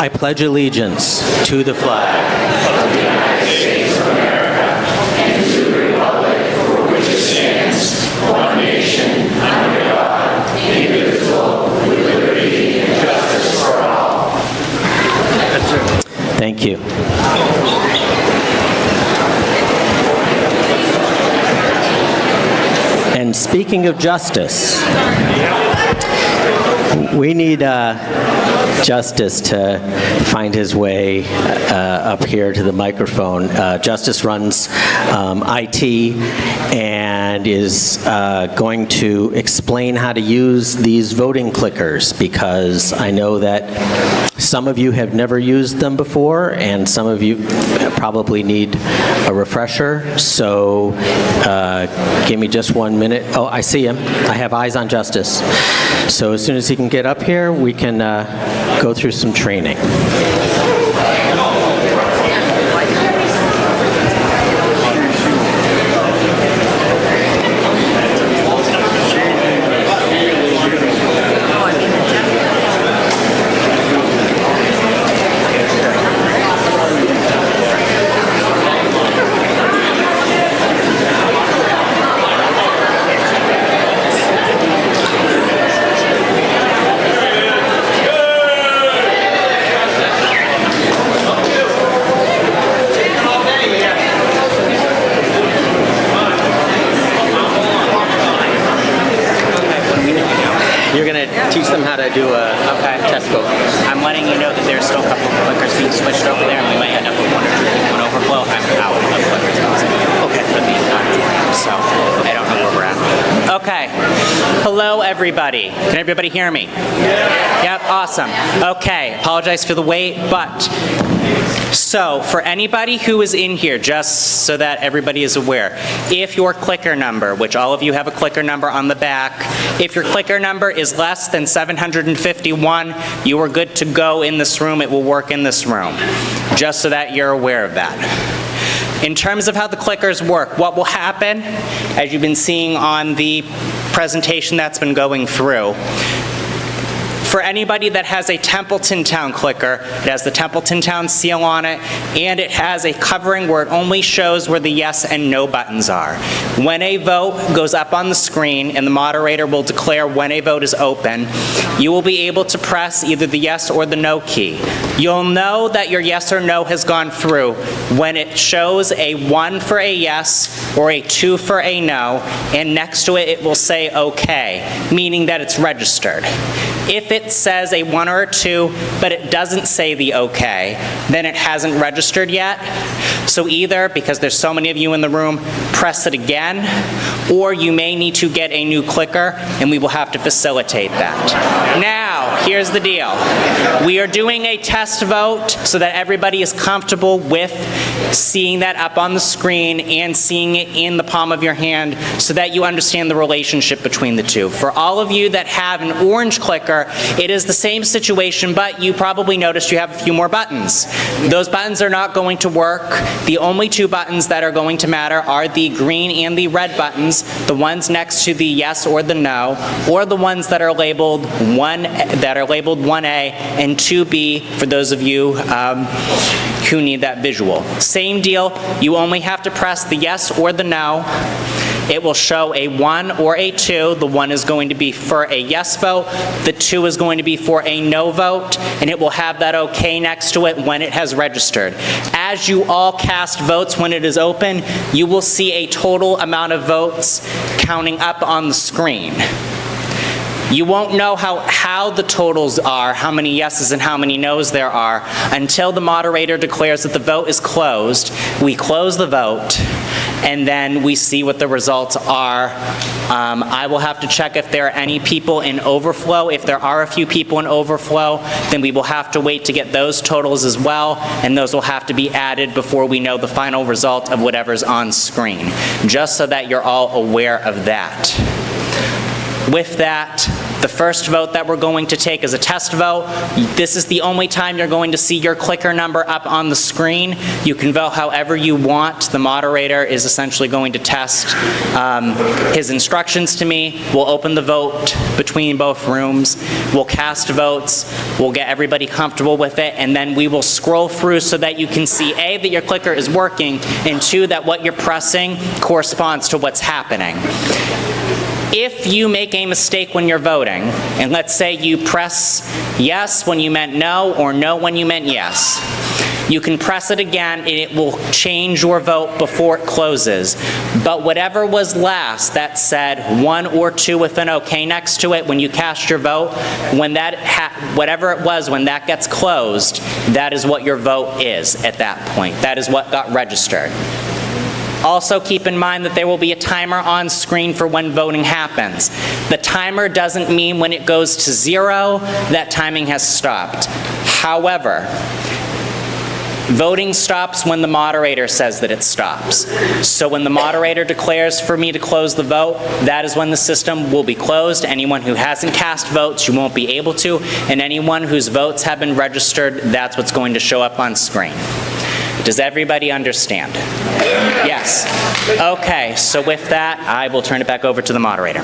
I pledge allegiance to the flag of the United States of America and to the republic for which it stands, one nation, under God, indivisible, with liberty and justice for all. Thank you. And speaking of justice, we need Justice to find his way up here to the microphone. Justice runs IT and is going to explain how to use these voting clickers, because I know that some of you have never used them before and some of you probably need a refresher. So give me just 1 minute. Oh, I see him. I have eyes on Justice. So as soon as he can get up here, we can go through some training. Teach them how to do a test vote. I'm letting you know that there's still a couple of clickers being switched over there, and we might end up with one or two people in overflow. I'm out of clickers. Okay. For the auditorium, so I don't know where we're at. Okay. Hello, everybody. Can everybody hear me? Yeah. Yep, awesome. Okay, apologize for the wait, but so for anybody who is in here, just so that everybody is aware, if your clicker number, which all of you have a clicker number on the back, if your clicker number is less than 751, you are good to go in this room. It will work in this room, just so that you're aware of that. In terms of how the clickers work, what will happen, as you've been seeing on the presentation that's been going through, for anybody that has a Templeton Town clicker, it has the Templeton Town seal on it, and it has a covering where it only shows where the yes and no buttons are. When a vote goes up on the screen and the moderator will declare when a vote is open, you will be able to press either the yes or the no key. You'll know that your yes or no has gone through when it shows a 1 for a yes or a 2 for a no, and next to it, it will say okay, meaning that it's registered. If it says a 1 or a 2, but it doesn't say the okay, then it hasn't registered yet. So either, because there's so many of you in the room, press it again, or you may need to get a new clicker, and we will have to facilitate that. Now, here's the deal. We are doing a test vote so that everybody is comfortable with seeing that up on the screen and seeing it in the palm of your hand so that you understand the relationship between the two. For all of you that have an orange clicker, it is the same situation, but you probably noticed you have a few more buttons. Those buttons are not going to work. The only two buttons that are going to matter are the green and the red buttons, the ones next to the yes or the no, or the ones that are labeled 1A and 2B for those of you who need that visual. Same deal, you only have to press the yes or the no. It will show a 1 or a 2. The 1 is going to be for a yes vote. The 2 is going to be for a no vote, and it will have that okay next to it when it has registered. As you all cast votes when it is open, you will see a total amount of votes counting up on the screen. You won't know how the totals are, how many yeses and how many nos there are, until the moderator declares that the vote is closed. We close the vote, and then we see what the results are. I will have to check if there are any people in overflow. If there are a few people in overflow, then we will have to wait to get those totals as well, and those will have to be added before we know the final result of whatever's on screen, just so that you're all aware of that. With that, The first vote that we're going to take is a test vote. This is the only time you're going to see your clicker number up on the screen. You can vote however you want. The moderator is essentially going to test his instructions to me. We'll open the vote between both rooms. We'll cast votes. We'll get everybody comfortable with it, and then we will scroll through so that you can see, A, that your clicker is working, and 2, that what you're pressing corresponds to what's happening. If you make a mistake when you're voting, and let's say you press yes when you meant no, or no when you meant yes, you can press it again and it will change your vote before it closes. But whatever was last that said 1 or 2 with an OK next to it, when you cast your vote, when that whatever it was, when that gets closed, that is what your vote is at that point. That is what got registered. Also keep in mind that there will be a timer on screen for when voting happens. The timer doesn't mean when it goes to 0, that timing has stopped. However, voting stops when the moderator says that it stops. So when the moderator declares for me to close the vote, that is when the system will be closed. Anyone who hasn't cast votes, you won't be able to, and anyone whose votes have been registered, that's what's going to show up on screen. Does everybody understand? Yes. Okay, so with that, I will turn it back over to the moderator.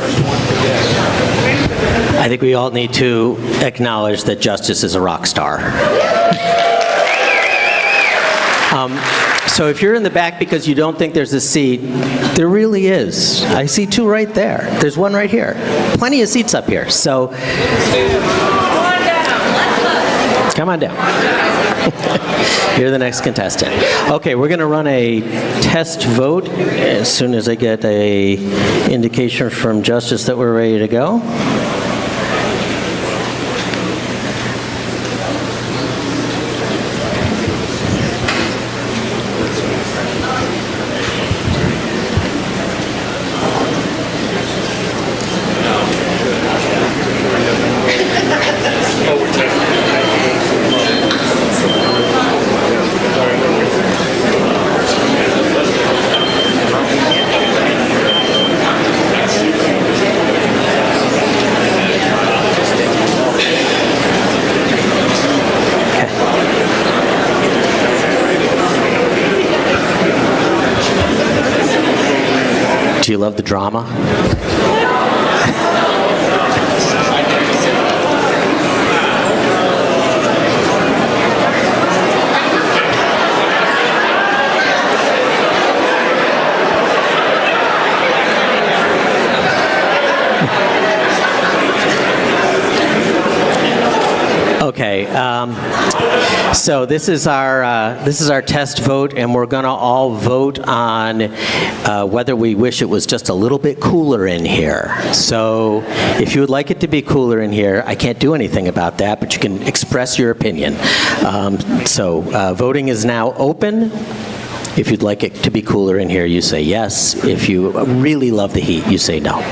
I think we all need to acknowledge that Justice is a rock star. So if you're in the back because you don't think there's a seat, there really is. I see 2 right there. There's 1 right here. Plenty of seats up here. So come on down. You're the next contestant. Okay, we're going to run a test vote as soon as I get a indication from Justice that we're ready to go. Do you love the drama? Okay, so this is our test vote, and we're going to all vote on whether we wish it was just a little bit cooler in here. So if you would like it to be cooler in here, I can't do anything about that, but you can express your opinion. Voting is now open. If you'd like it to be cooler in here, you say yes. If you really love the heat, you say no.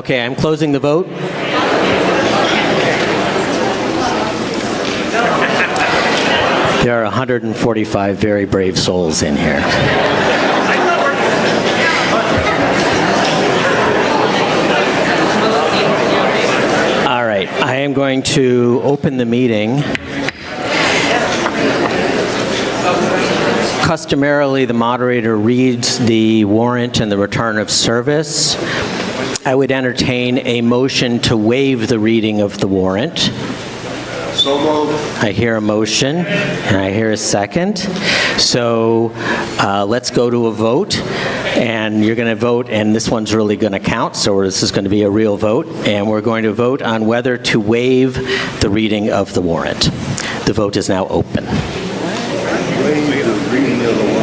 Okay, I'm closing the vote. There are 145 very brave souls in here. All right, I am going to open the meeting. Customarily, the moderator reads the warrant and the return of service. I would entertain a motion to waive the reading of the warrant. So moved. I hear a motion, and I hear a second. So let's go to a vote, and you're going to vote, and this one's really going to count, so this is going to be a real vote, and we're going to vote on whether to waive the reading of the warrant. The vote is now open. Waive the reading of the warrant.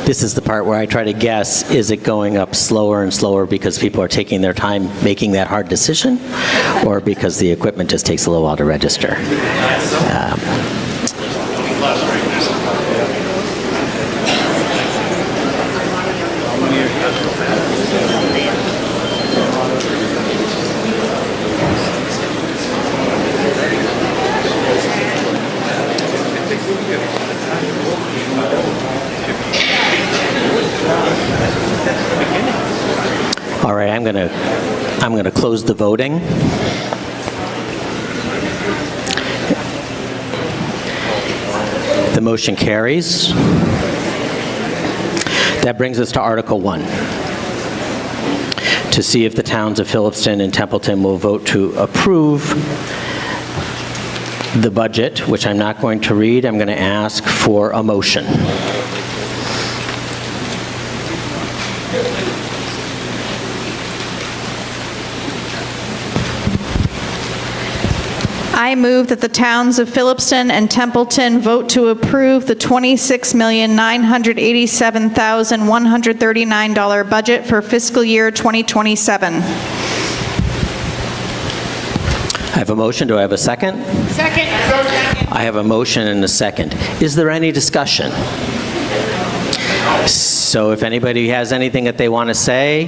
This is the part where I try to guess, is it going up slower and slower because people are taking their time making that hard decision, or because the equipment just takes a little while to register? All right, I'm going to close the voting. The motion carries. That brings us to Article 1. To see if the towns of Phillipston and Templeton will vote to approve the budget, which I'm not going to read. I'm going to ask for a motion. I move that the towns of Phillipston and Templeton vote to approve the $26,987,139 budget for fiscal year 2027. I have a motion. Do I have a second? Second. I have a motion and a second. Is there any discussion? So if anybody has anything that they want to say,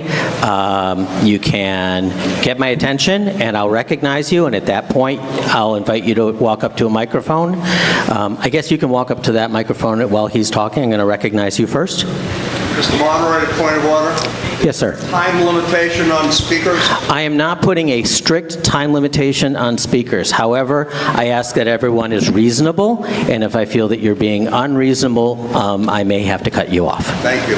you can get my attention and I'll recognize you, and at that point, I'll invite you to walk up to a microphone. I guess you can walk up to that microphone while he's talking. I'm going to recognize you first. Mr. Moderator, point of order. Yes, sir. Time limitation on speakers. I am not putting a strict time limitation on speakers. However, I ask that everyone is reasonable, and if I feel that you're being unreasonable, I may have to cut you off. Thank you.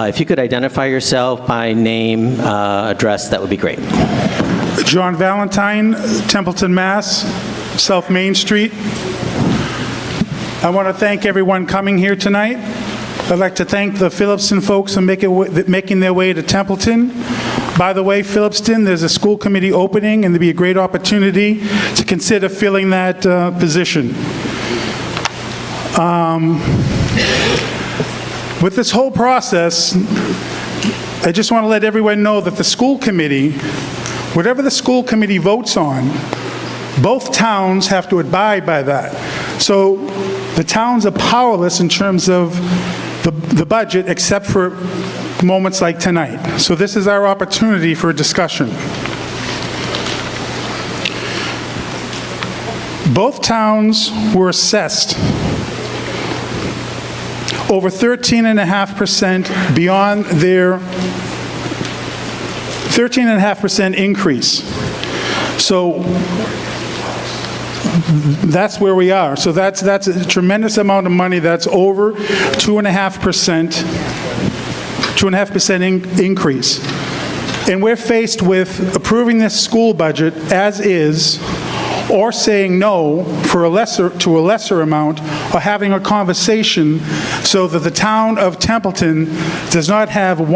If you could identify yourself by name, address, that would be great. John Valentine, Templeton, Mass., South Main Street. I want to thank everyone coming here tonight. I'd like to thank the Phillipston folks for making their way to Templeton. By the way, Phillipston, there's a school committee opening, and there'd be a great opportunity to consider filling that position. With this whole process, I just want to let everyone know that the school committee, whatever the school committee votes on, both towns have to abide by that. So the towns are powerless in terms of the budget, except for moments like tonight. So this is our opportunity for a discussion. Both towns were assessed over 13.5% beyond their 13.5% increase. So that's where we are. So that's a tremendous amount of money. That's over 2.5% increase. And we're faced with approving this school budget as is, or saying no to a lesser amount, or having a conversation so that the town of Templeton does not have at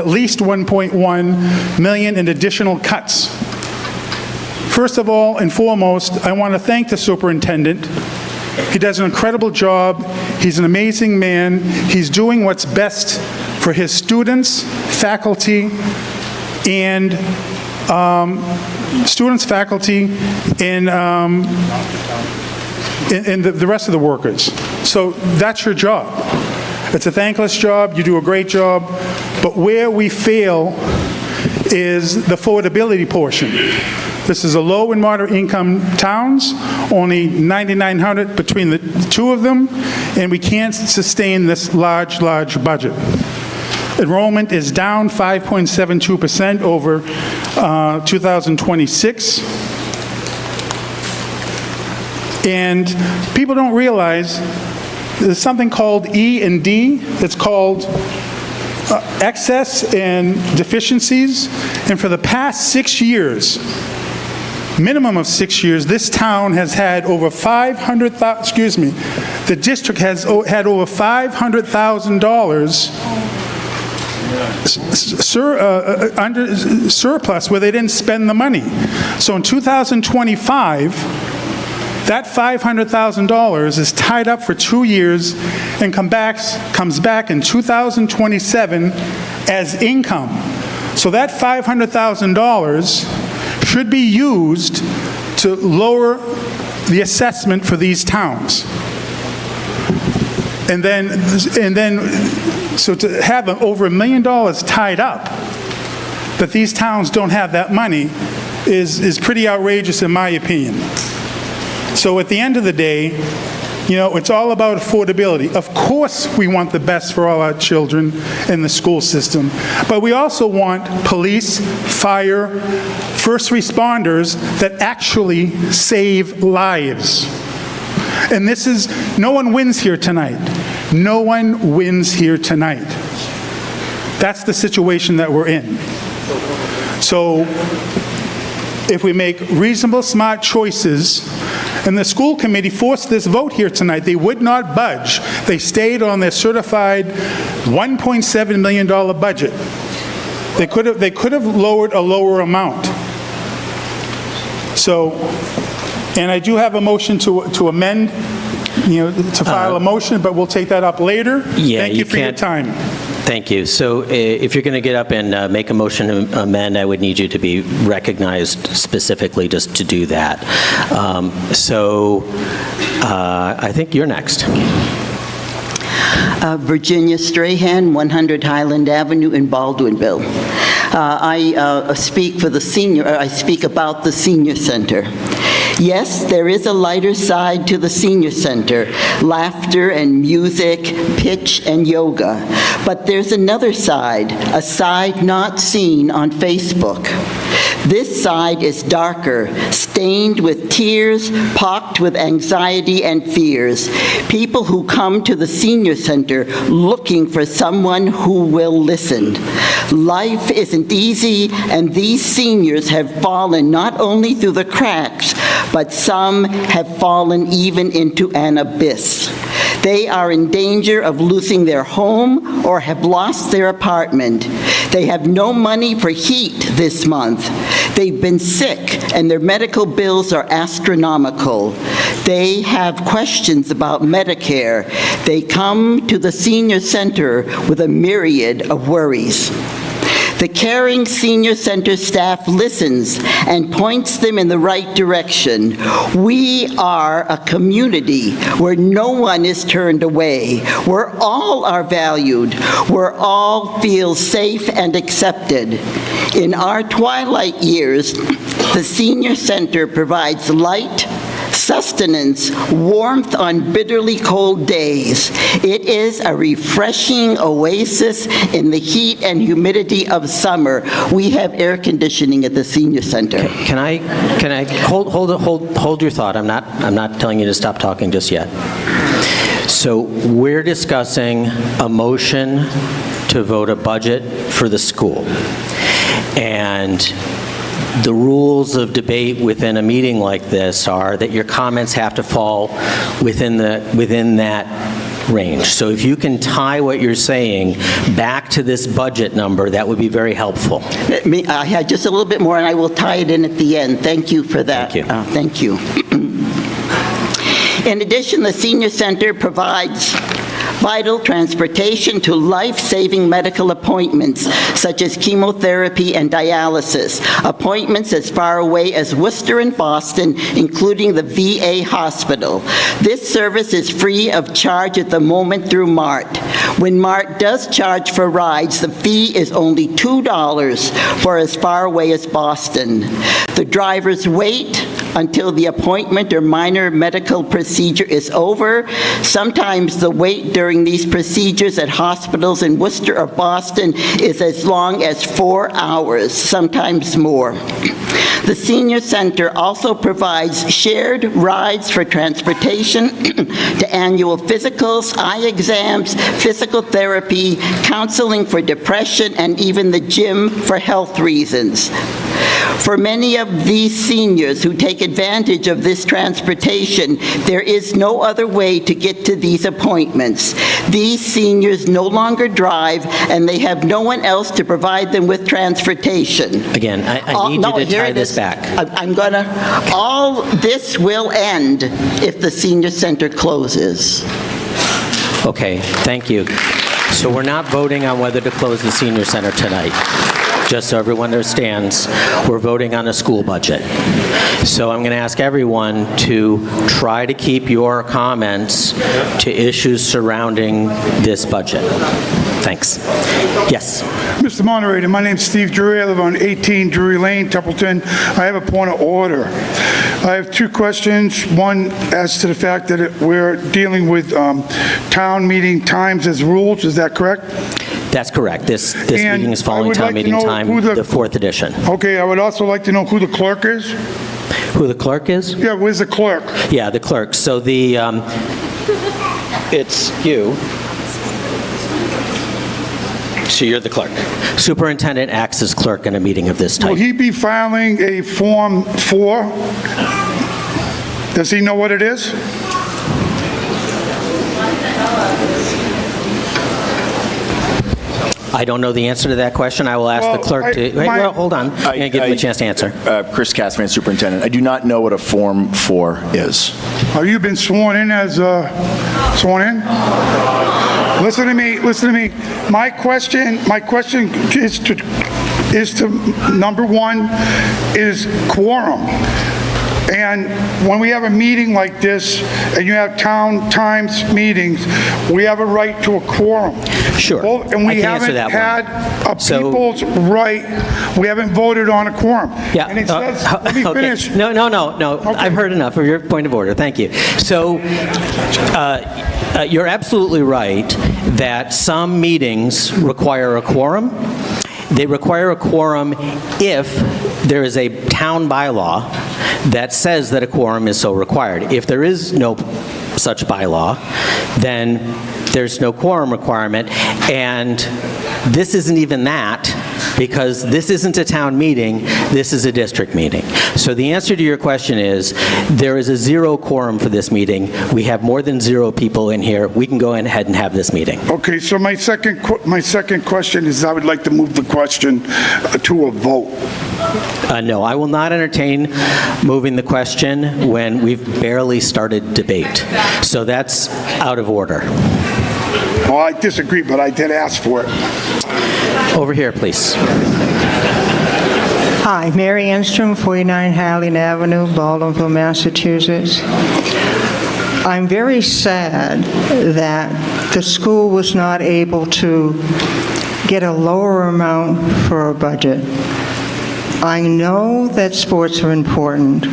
least 1.1 million in additional cuts. First of all and foremost, I want to thank the superintendent. He does an incredible job. He's an amazing man. He's doing what's best for his students, faculty, and the rest of the workers. So that's your job. It's a thankless job. You do a great job. But where we fail is the affordability portion. This is a low and moderate income towns, only 9,900 between the two of them, and we can't sustain this large budget. Enrollment is down 5.72% over 2026. And people don't realize there's something called E&D. It's called excess and deficiencies. And for the past 6 years, minimum of 6 years, this town has had over the district has had over $500,000 under surplus where they didn't spend the money. So in 2025, that $500,000 is tied up for 2 years and comes back in 2027 as income. So that $500,000 should be used to lower the assessment for these towns. And then, so to have over $1 million tied up, that these towns don't have that money is pretty outrageous in my opinion. So at the end of the day, you know, it's all about affordability. Of course we want the best for all our children in the school system, but we also want police, fire, first responders that actually save lives. And this is, no one wins here tonight. No one wins here tonight. That's the situation that we're in. So if we make reasonable, smart choices, and the school committee forced this vote here tonight, they would not budge. They stayed on their certified $1.7 million budget. They could have lowered a lower amount. So, and I do have a motion to amend, you know, to file a motion, but we'll take that up later. Yeah, Thank you for your time. Thank you. So if you're going to get up and make a motion to amend, I would need you to be recognized specifically just to do that. I think you're next. Virginia Strahan, 100 Highland Avenue in Baldwinville. I speak about the senior center. Yes, there is a lighter side to the senior center, laughter and music, pitch and yoga. But there's another side, a side not seen on Facebook. This side is darker, stained with tears, pocked with anxiety and fears. People who come to the senior center looking for someone who will listen. Life isn't easy, and these seniors have fallen not only through the cracks, but some have fallen even into an abyss. They are in danger of losing their home or have lost their apartment. They have no money for heat this month. They've been sick and their medical bills are astronomical. They have questions about Medicare. They come to the senior center with a myriad of worries. The caring senior center staff listens and points them in the right direction. We are a community where no one is turned away, where all are valued, where all feel safe and accepted. In our twilight years, the senior center provides light, sustenance, warmth on bitterly cold days. It is a refreshing oasis in the heat and humidity of summer. We have air conditioning at the senior center. Can I hold your thought? I'm not telling you to stop talking just yet. So we're discussing a motion to vote a budget for the school. And the rules of debate within a meeting like this are that your comments have to fall within that range. So if you can tie what you're saying back to this budget number, that would be very helpful. I had just a little bit more, and I will tie it in at the end. Thank you for that. Thank you. Thank you. In addition, the senior center provides vital transportation to life-saving medical appointments, such as chemotherapy and dialysis, appointments as far away as Worcester and Boston, including the VA hospital. This service is free of charge at the moment through MART. When MART does charge for rides, the fee is only $2 for as far away as Boston. The drivers wait until the appointment or minor medical procedure is over. Sometimes the wait during these procedures at hospitals in Worcester or Boston is as long as 4 hours, sometimes more. The senior center also provides shared rides for transportation to annual physicals, eye exams, physical therapy, counseling for depression, and even the gym for health reasons. For many of these seniors who take advantage of this transportation, there is no other way to get to these appointments. These seniors no longer drive, and they have no one else to provide them with transportation. Again, I need you to tie this back. I'm gonna, all this will end if the senior center closes. Okay, thank you. So we're not voting on whether to close the senior center tonight. Just so everyone understands, we're voting on a school budget. So I'm going to ask everyone to try to keep your comments to issues surrounding this budget. Thanks. Yes. Mr. Moderator, my name's Steve Drury. I live on 18 Drury Lane, Templeton. I have a point of order. I have two questions. One as to the fact that we're dealing with town meeting times as rules. Is that correct? That's correct. This meeting is following town meeting time, the fourth edition. Okay, I would also like to know who the clerk is. Who the clerk is? Yeah, where's the clerk? Yeah, the clerk. So it's you. So you're the clerk. Superintendent acts as clerk in a meeting of this type. Will he be filing a Form 4? Does he know what it is? I don't know the answer to that question. I will ask the clerk to... Wait, well, hold on. I'm going to give him a chance to answer. Chris Cassman, Superintendent. I do not know what a Form 4 is. Have you been sworn in as sworn in? Listen to me. My question is to number one is quorum. And when we have a meeting like this, and you have town times meetings, we have a right to a quorum. Sure. And we I can answer haven't that had one. a people's right, we haven't voted on a quorum. Yeah. And it says, let me finish. No. Okay. I've heard enough of your point of order. Thank you. So you're absolutely right that some meetings require a quorum. They require a quorum if there is a town bylaw that says that a quorum is so required. If there is no such bylaw, then there's no quorum requirement, and this isn't even that, because this isn't a town meeting, this is a district meeting. So the answer to your question is, there is a 0 quorum for this meeting. We have more than 0 people in here. We can go ahead and have this meeting. Okay, so my second question is I would like to move the question to a vote. No, I will not entertain moving the question when we've barely started debate. So that's out of order. Well, I disagree, but I did ask for it. Over here, please. Hi, Mary Enstrom, 49 Harlan Avenue, Baldwinville, Massachusetts. I'm very sad that the school was not able to get a lower amount for a budget. I know that sports are important,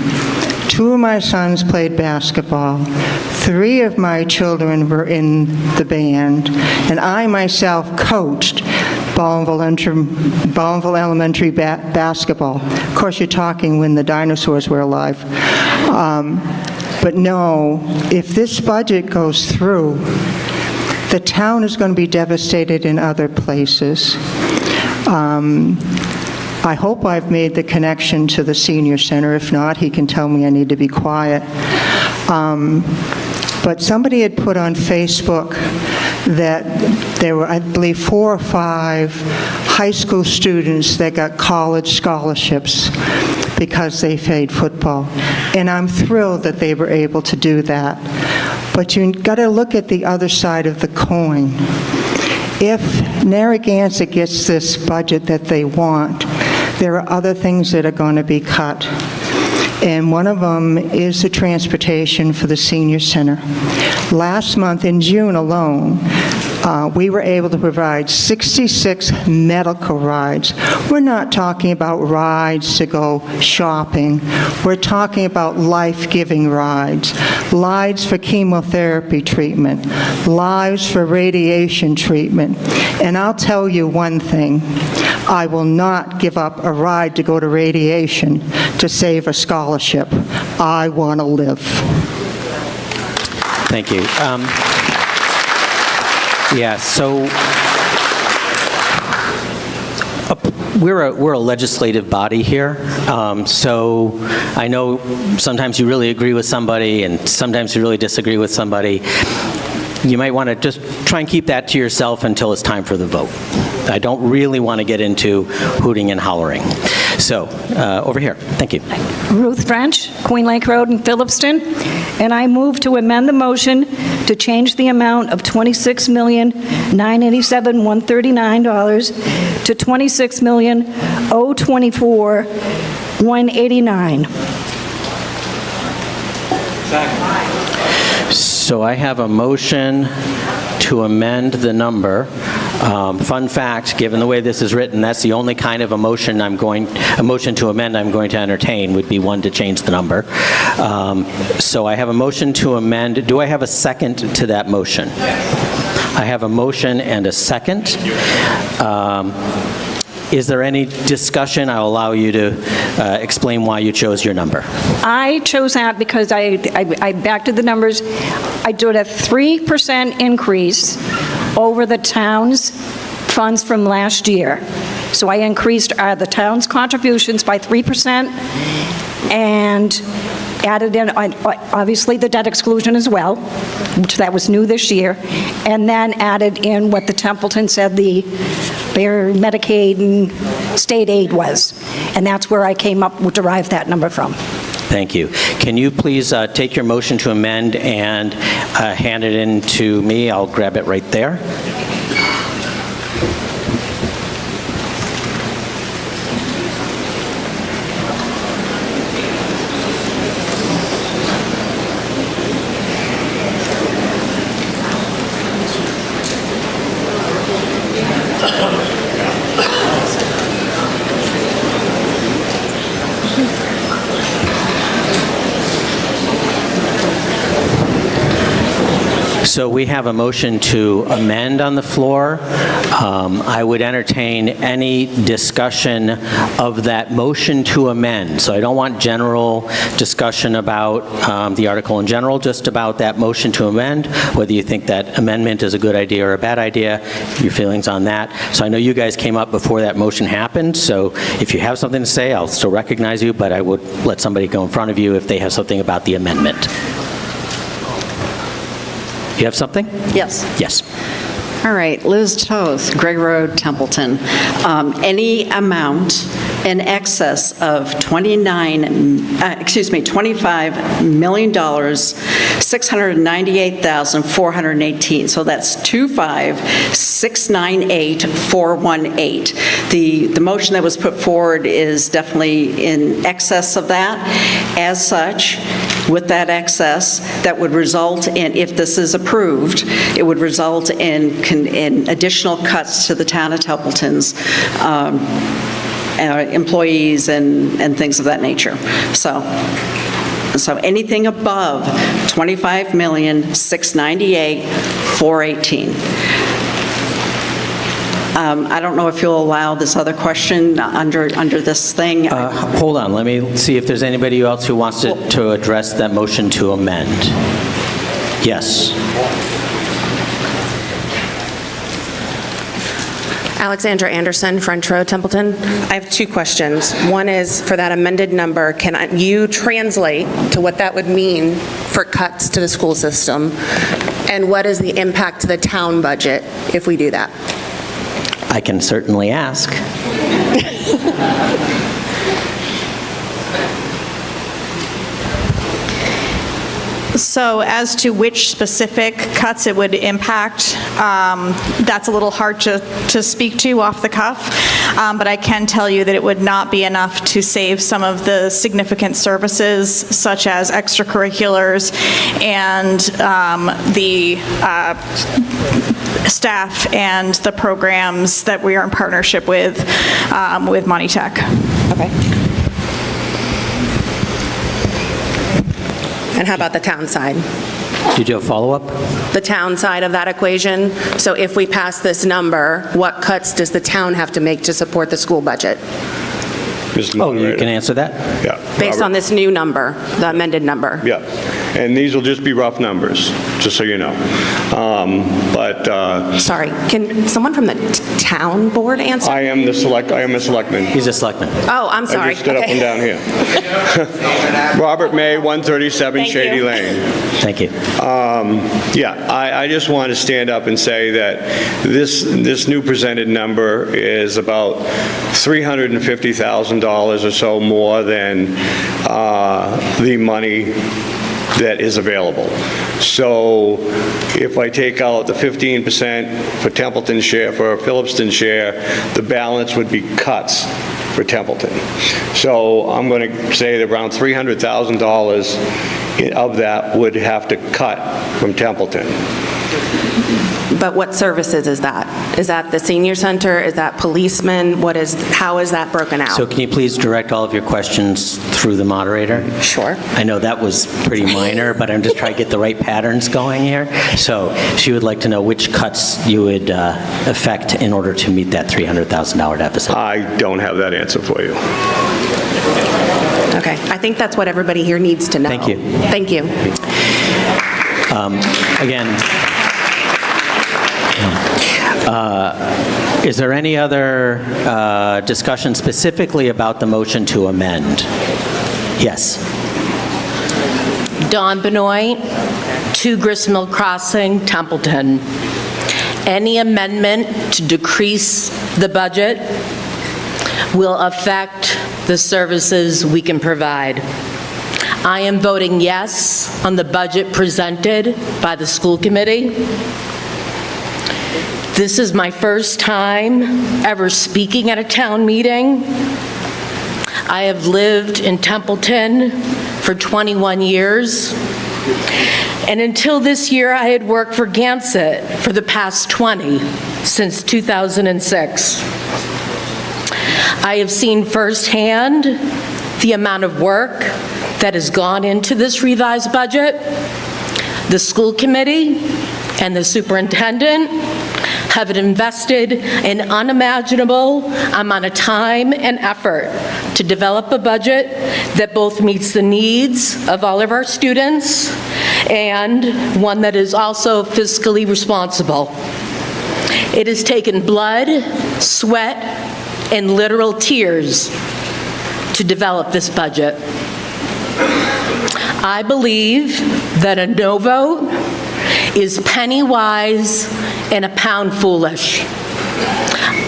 2 of my sons played basketball. 3 of my children were in the band, and I myself coached Baldwinville Elementary basketball. Of course, you're talking when the dinosaurs were alive. But no, if this budget goes through, the town is going to be devastated in other places. I hope I've made the connection to the senior center. If not, he can tell me I need to be quiet. But somebody had put on Facebook that there were, I believe, 4 or 5 high school students that got college scholarships because they played football. And I'm thrilled that they were able to do that. But you've got to look at the other side of the coin. If Narragansett gets this budget that they want, there are other things that are going to be cut. And one of them is the transportation for the senior center. Last month, in June alone, we were able to provide 66 medical rides. We're not talking about rides to go shopping. We're talking about life-giving rides. Lives for chemotherapy treatment. Lives for radiation treatment. And I'll tell you one thing. I will not give up a ride to go to radiation to save a scholarship. I want to live. Thank you. Yeah, so we're a legislative body here, so I know sometimes you really agree with somebody and sometimes you really disagree with somebody. You might want to just try and keep that to yourself until it's time for the vote. I don't really want to get into hooting and hollering. So, over here, thank you. Ruth French, Queen Lake Road in Phillipston, and I move to amend the motion to change the amount of $26,987,139 to $26,024,189. So I have a motion to amend the number. Fun fact, given the way this is written, that's the only kind of a motion to amend I'm going to entertain would be one to change the number. So I have a motion to amend. Do I have a second to that motion? I have a motion and a second. Is there any discussion? I'll allow you to explain why you chose your number. I chose that because I backed to the numbers. I did a 3% increase over the town's funds from last year. So I increased the town's contributions by 3% and added in, obviously, the debt exclusion as well, which that was new this year, and then added in what the Templeton said their Medicaid and state aid was. And that's where I derived that number from. Thank you. Can you please take your motion to amend and hand it in to me? I'll grab it right there. So we have a motion to amend on the floor. I would entertain any discussion of that motion to amend. So I don't want general discussion about the article in general, just about that motion to amend, whether you think that amendment is a good idea or a bad idea, your feelings on that. So I know you guys came up before that motion happened, so if you have something to say, I'll still recognize you, but I would let somebody go in front of you if they have something about the amendment. You have something? Yes. Yes. All right, Liz Toth, Greg Road, Templeton. Any amount in excess of $25,698,418. So that's 25,698,418. The motion that was put forward is definitely in excess of that. As such, with that excess, that would result in, if this is approved, it would result in additional cuts to the town of Templeton's employees and things of that nature. So So anything above $25,698,418. I don't know if you'll allow this other question under this thing. Hold on, let me see if there's anybody else who wants to address that motion to amend. Yes. Alexandra Anderson, Front Row, Templeton. I have two questions. One is for that amended number, can you translate to what that would mean for cuts to the school system? And what is the impact to the town budget if we do that? I can certainly ask. So as to which specific cuts it would impact, that's a little hard to speak to off the cuff, but I can tell you that it would not be enough to save some of the significant services such as extracurriculars and the staff and the programs that we are in partnership with Monty Tech. Okay. And how about the town side? Did you have a follow-up? The town side of that equation? So if we pass this number, what cuts does the town have to make to support the school budget? Oh, you can answer that? Yeah. Based on this new number, the amended number? Yeah. And these will just be rough numbers, just so you know. Sorry, can someone from the town board answer? I am a selectman. He's a selectman. Oh, I'm sorry. I just stood up and down here. Robert May, 137 Thank Shady you. Lane. Thank you. I just want to stand up and say that this new presented number is about $350,000 or so more than the money that is available. So if I take out the 15% for Templeton share, for Phillipston share, the balance would be cuts for Templeton. So I'm going to say that around $300,000 of that would have to cut from Templeton. But what services is that? Is that the senior center? Is that policemen? How is that broken out? So can you please direct all of your questions through the moderator? Sure. I know that was pretty minor, but I'm just trying to get the right patterns going here. So she would like to know which cuts you would affect in order to meet that $300,000 deficit. I don't have that answer for you. Okay, I think that's what everybody here needs to know. Thank you. Thank you. Again, is there any other discussion specifically about the motion to amend? Yes. Dawn Benoit, 2 Gristmill Crossing, Templeton. Any amendment to decrease the budget will affect the services we can provide. I am voting yes on the budget presented by the school committee. This is my first time ever speaking at a town meeting. I have lived in Templeton for 21 years, and until this year, I had worked for Narragansett for the past 20, since 2006. I have seen firsthand the amount of work that has gone into this revised budget. The school committee and the superintendent have invested an unimaginable amount of time and effort to develop a budget that both meets the needs of all of our students and one that is also fiscally responsible. It has taken blood, sweat, and literal tears to develop this budget. I believe that a no vote is penny wise and a pound foolish.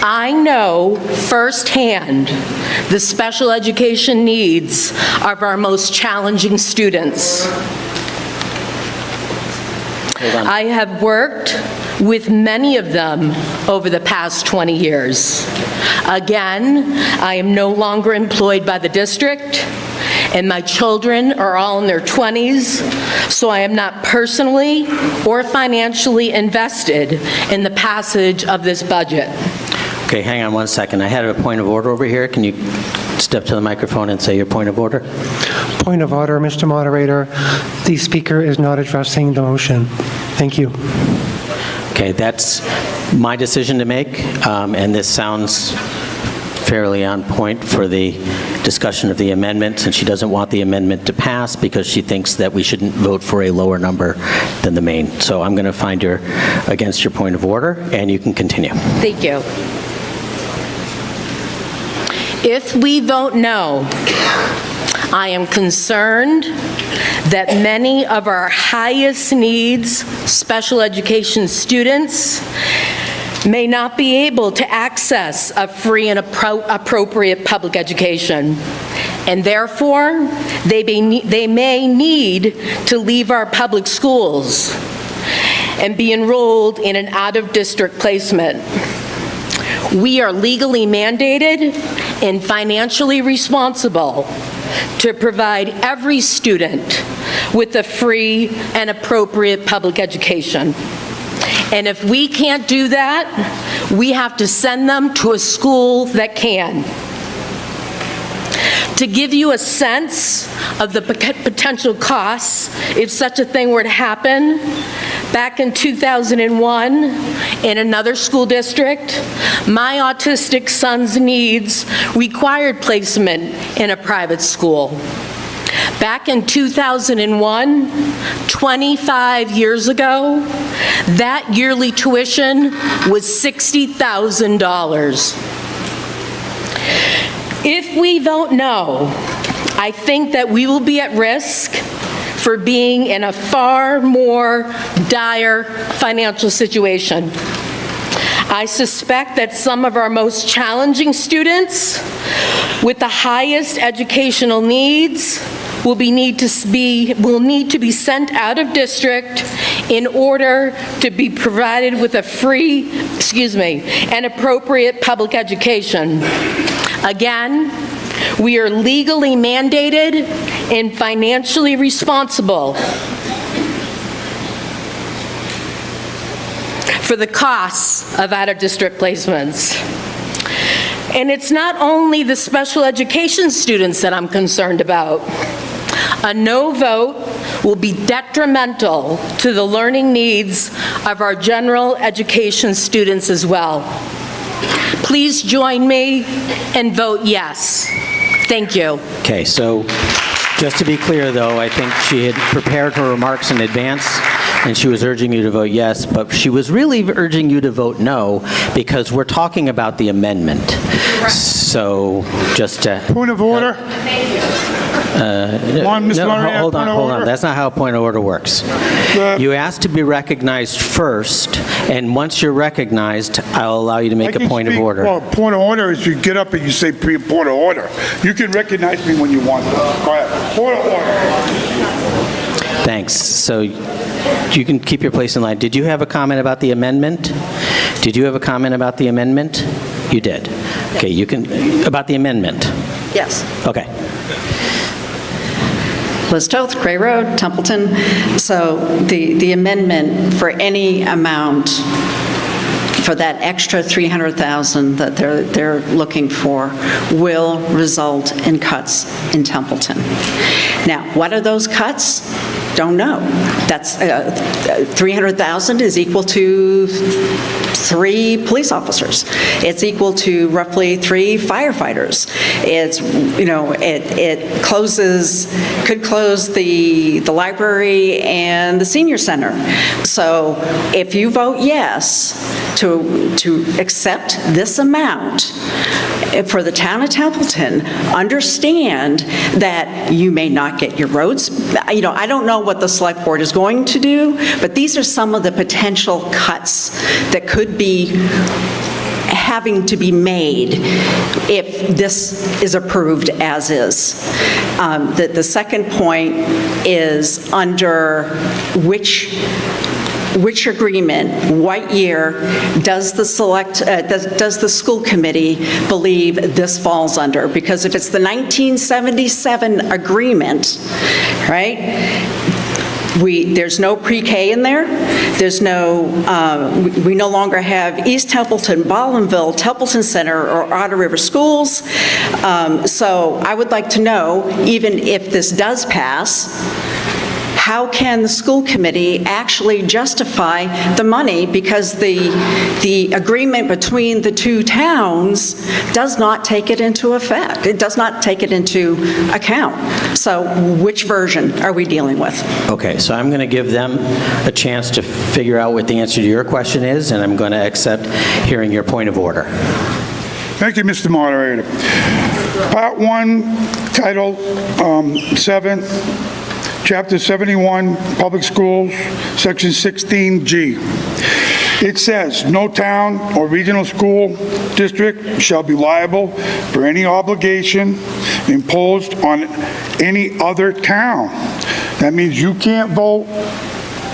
I know firsthand the special education needs of our most challenging students. I have worked with many of them over the past 20 years. Again, I am no longer employed by the district, and my children are all in their 20s, so I am not personally or financially invested in the passage of this budget. Okay, hang on one second. I had a point of order over here. Can you step to the microphone and say your point of order. Point of order, Mr. Moderator. The speaker is not addressing the motion. Thank you. Okay, that's my decision to make, and this sounds fairly on point for the discussion of the amendment, and she doesn't want the amendment to pass because she thinks that we shouldn't vote for a lower number than the main. So I'm going to find her against your point of order, and you can continue. Thank you. If we vote no, I am concerned that many of our highest needs special education students may not be able to access a free and appropriate public education, and therefore they may need to leave our public schools and be enrolled in an out-of-district placement. We are legally mandated and financially responsible to provide every student with a free and appropriate public education. And if we can't do that, we have to send them to a school that can. To give you a sense of the potential costs if such a thing were to happen, back in 2001, in another school district, my autistic son's needs required placement in a private school. Back in 2001, 25 years ago, that yearly tuition was $60,000. If we vote no, I think that we will be at risk for being in a far more dire financial situation. I suspect that some of our most challenging students with the highest educational needs will need to be sent out of district in order to be provided with a free, and appropriate public education. Again, we are legally mandated and financially responsible for the costs of out-of-district placements. And it's not only the special education students that I'm concerned about. A no vote will be detrimental to the learning needs of our general education students as well. Please join me and vote yes. Thank you. Okay, so just to be clear, though, I think she had prepared her remarks in advance, and she was urging you to vote yes, but she was really urging you to vote no because we're talking about the amendment. So just to... Point of order. Hold on. That's not how a point of order works. You asked to be recognized first, and once you're recognized, I'll allow you to make a point of order. Well, point of order is you get up and you say point of order. You can recognize me when you want. Go ahead. Point of order. Thanks. So you can keep your place in line. Did you have a comment about the amendment? You did. Okay, you can, about the amendment? Yes. Okay. Liz Toth, Cray Road, Templeton. So the amendment for any amount for that extra $300,000 that they're looking for will result in cuts in Templeton. Now, what are those cuts? Don't know. That's $300,000 is equal to 3 police officers. It's equal to roughly 3 firefighters. It's, it could close the library and the senior center. So if you vote yes to accept this amount for the town of Templeton, understand that you may not get your roads. I don't know what the select board is going to do, but these are some of the potential cuts that could be having to be made if this is approved as is. The second point is under which agreement, what year does the school committee believe this falls under? Because if it's the 1977 agreement, right, There's no pre-K in there. There's no, we no longer have East Templeton, Baldwinville, Templeton Center, or Otter River schools. So I would like to know, even if this does pass, how can the school committee actually justify the money, because the agreement between the two towns does not take it into effect. It does not take it into account. So which version are we dealing with? Okay, so I'm going to give them a chance to figure out what the answer to your question is, and I'm going to accept hearing your point of order. Thank you, Mr. Moderator. Part 1, Title 7, Chapter 71, Public Schools, Section 16G. It says, "No town or regional school district shall be liable for any obligation imposed on any other town." That means you can't vote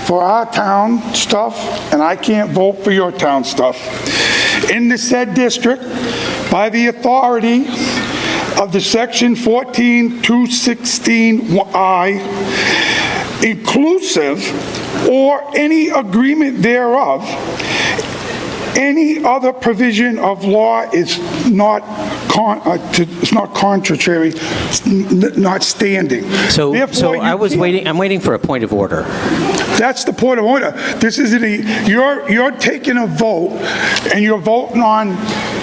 for our town stuff, and I can't vote for your town stuff. In the said district, by the authority of the Section 14-216I, inclusive or any agreement thereof, any other provision of law is not contrary, not standing. So Therefore, I'm waiting for a point of order. That's the point of order. This isn't you're taking a vote, and you're voting on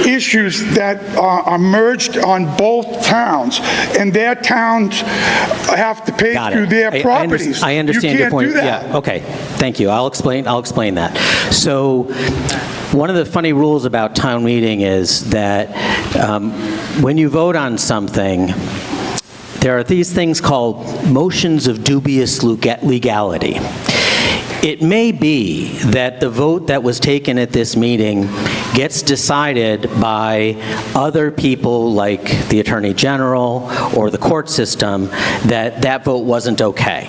issues that are merged on both towns, and their towns have to pay through their properties. I understand your point. You can't do that. Yeah, okay, thank you. I'll explain that. So one of the funny rules about town meeting is that when you vote on something, there are these things called motions of dubious legality. It may be that the vote that was taken at this meeting gets decided by other people like the Attorney General or the court system, that vote wasn't okay.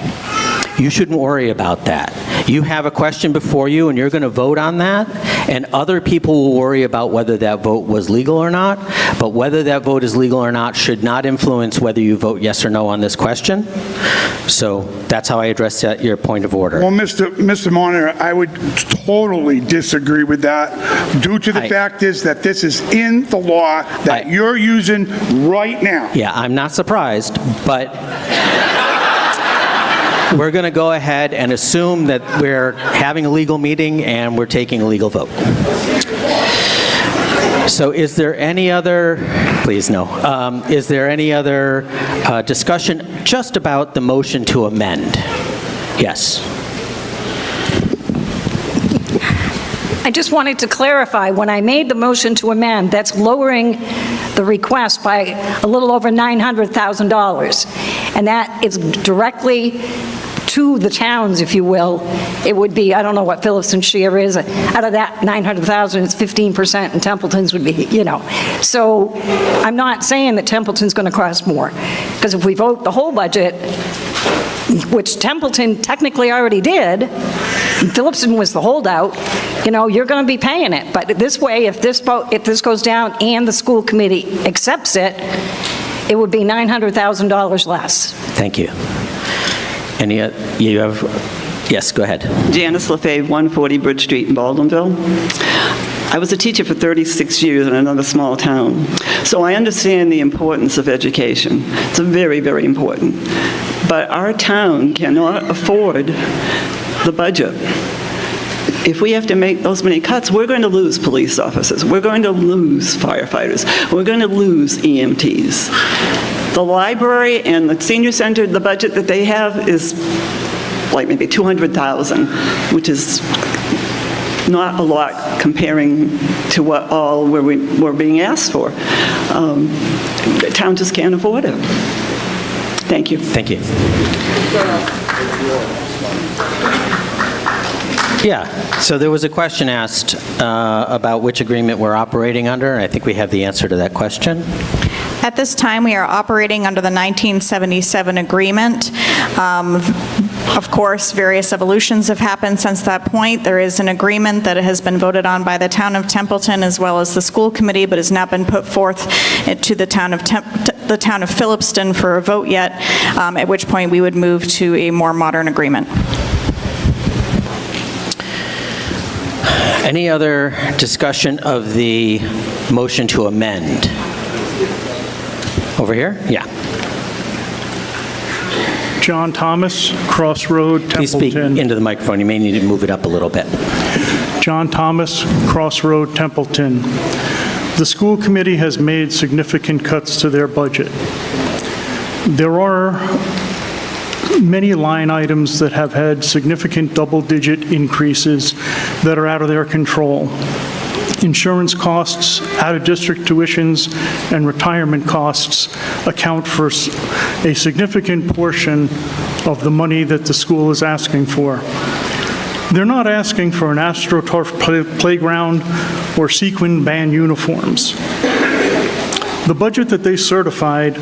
You shouldn't worry about that. You have a question before you, and you're going to vote on that, and other people will worry about whether that vote was legal or not, but whether that vote is legal or not should not influence whether you vote yes or no on this question. So that's how I address your point of order. Well, Mr. Monitor, I would totally disagree with that, due to the fact is that this is in the law that you're using right now. Yeah, I'm not surprised, but we're going to go ahead and assume that we're having a legal meeting and we're taking a legal vote. So is there any other, please no, is there any other discussion just about the motion to amend? Yes. I just wanted to clarify, when I made the motion to amend, that's lowering the request by a little over $900,000. And that is directly to the towns, if you will. It would be, I don't know what Phillipston's share is. Out of that 900,000, it's 15%, and Templeton's would be, So I'm not saying that Templeton's going to cost more, because if we vote the whole budget, which Templeton technically already did, Phillipston was the holdout, you're going to be paying it. But this way, if this goes down and the school committee accepts it, it would be $900,000 less. Thank you. Yes, go ahead. Janice LaFave, 140 Bridge Street in Baldwinville. I was a teacher for 36 years in another small town, so I understand the importance of education. It's very, very important. But our town cannot afford the budget. If we have to make those many cuts, we're going to lose police officers. We're going to lose firefighters. We're going to lose EMTs. The library and the senior center, the budget that they have is like maybe $200,000, which is not a lot comparing to what all we're being asked for. The town just can't afford it. Thank you. Thank you. Yeah, so there was a question asked about which agreement we're operating under, and I think we have the answer to that question. At this time, we are operating under the 1977 agreement. Of course, various evolutions have happened since that point. There is an agreement that has been voted on by the town of Templeton as well as the school committee, but has not been put forth to the town of Phillipston for a vote yet, at which point we would move to a more modern agreement. Any other discussion of the motion to amend? Over here? Yeah. John Thomas, Crossroad, Templeton. Please speak into the microphone. You may need to move it up a little bit. John Thomas, Crossroad, Templeton. The school committee has made significant cuts to their budget. There are many line items that have had significant double-digit increases that are out of their control. Insurance costs, out-of-district tuitions, and retirement costs account for a significant portion of the money that the school is asking for. They're not asking for an AstroTurf playground or sequin band uniforms. The budget that they certified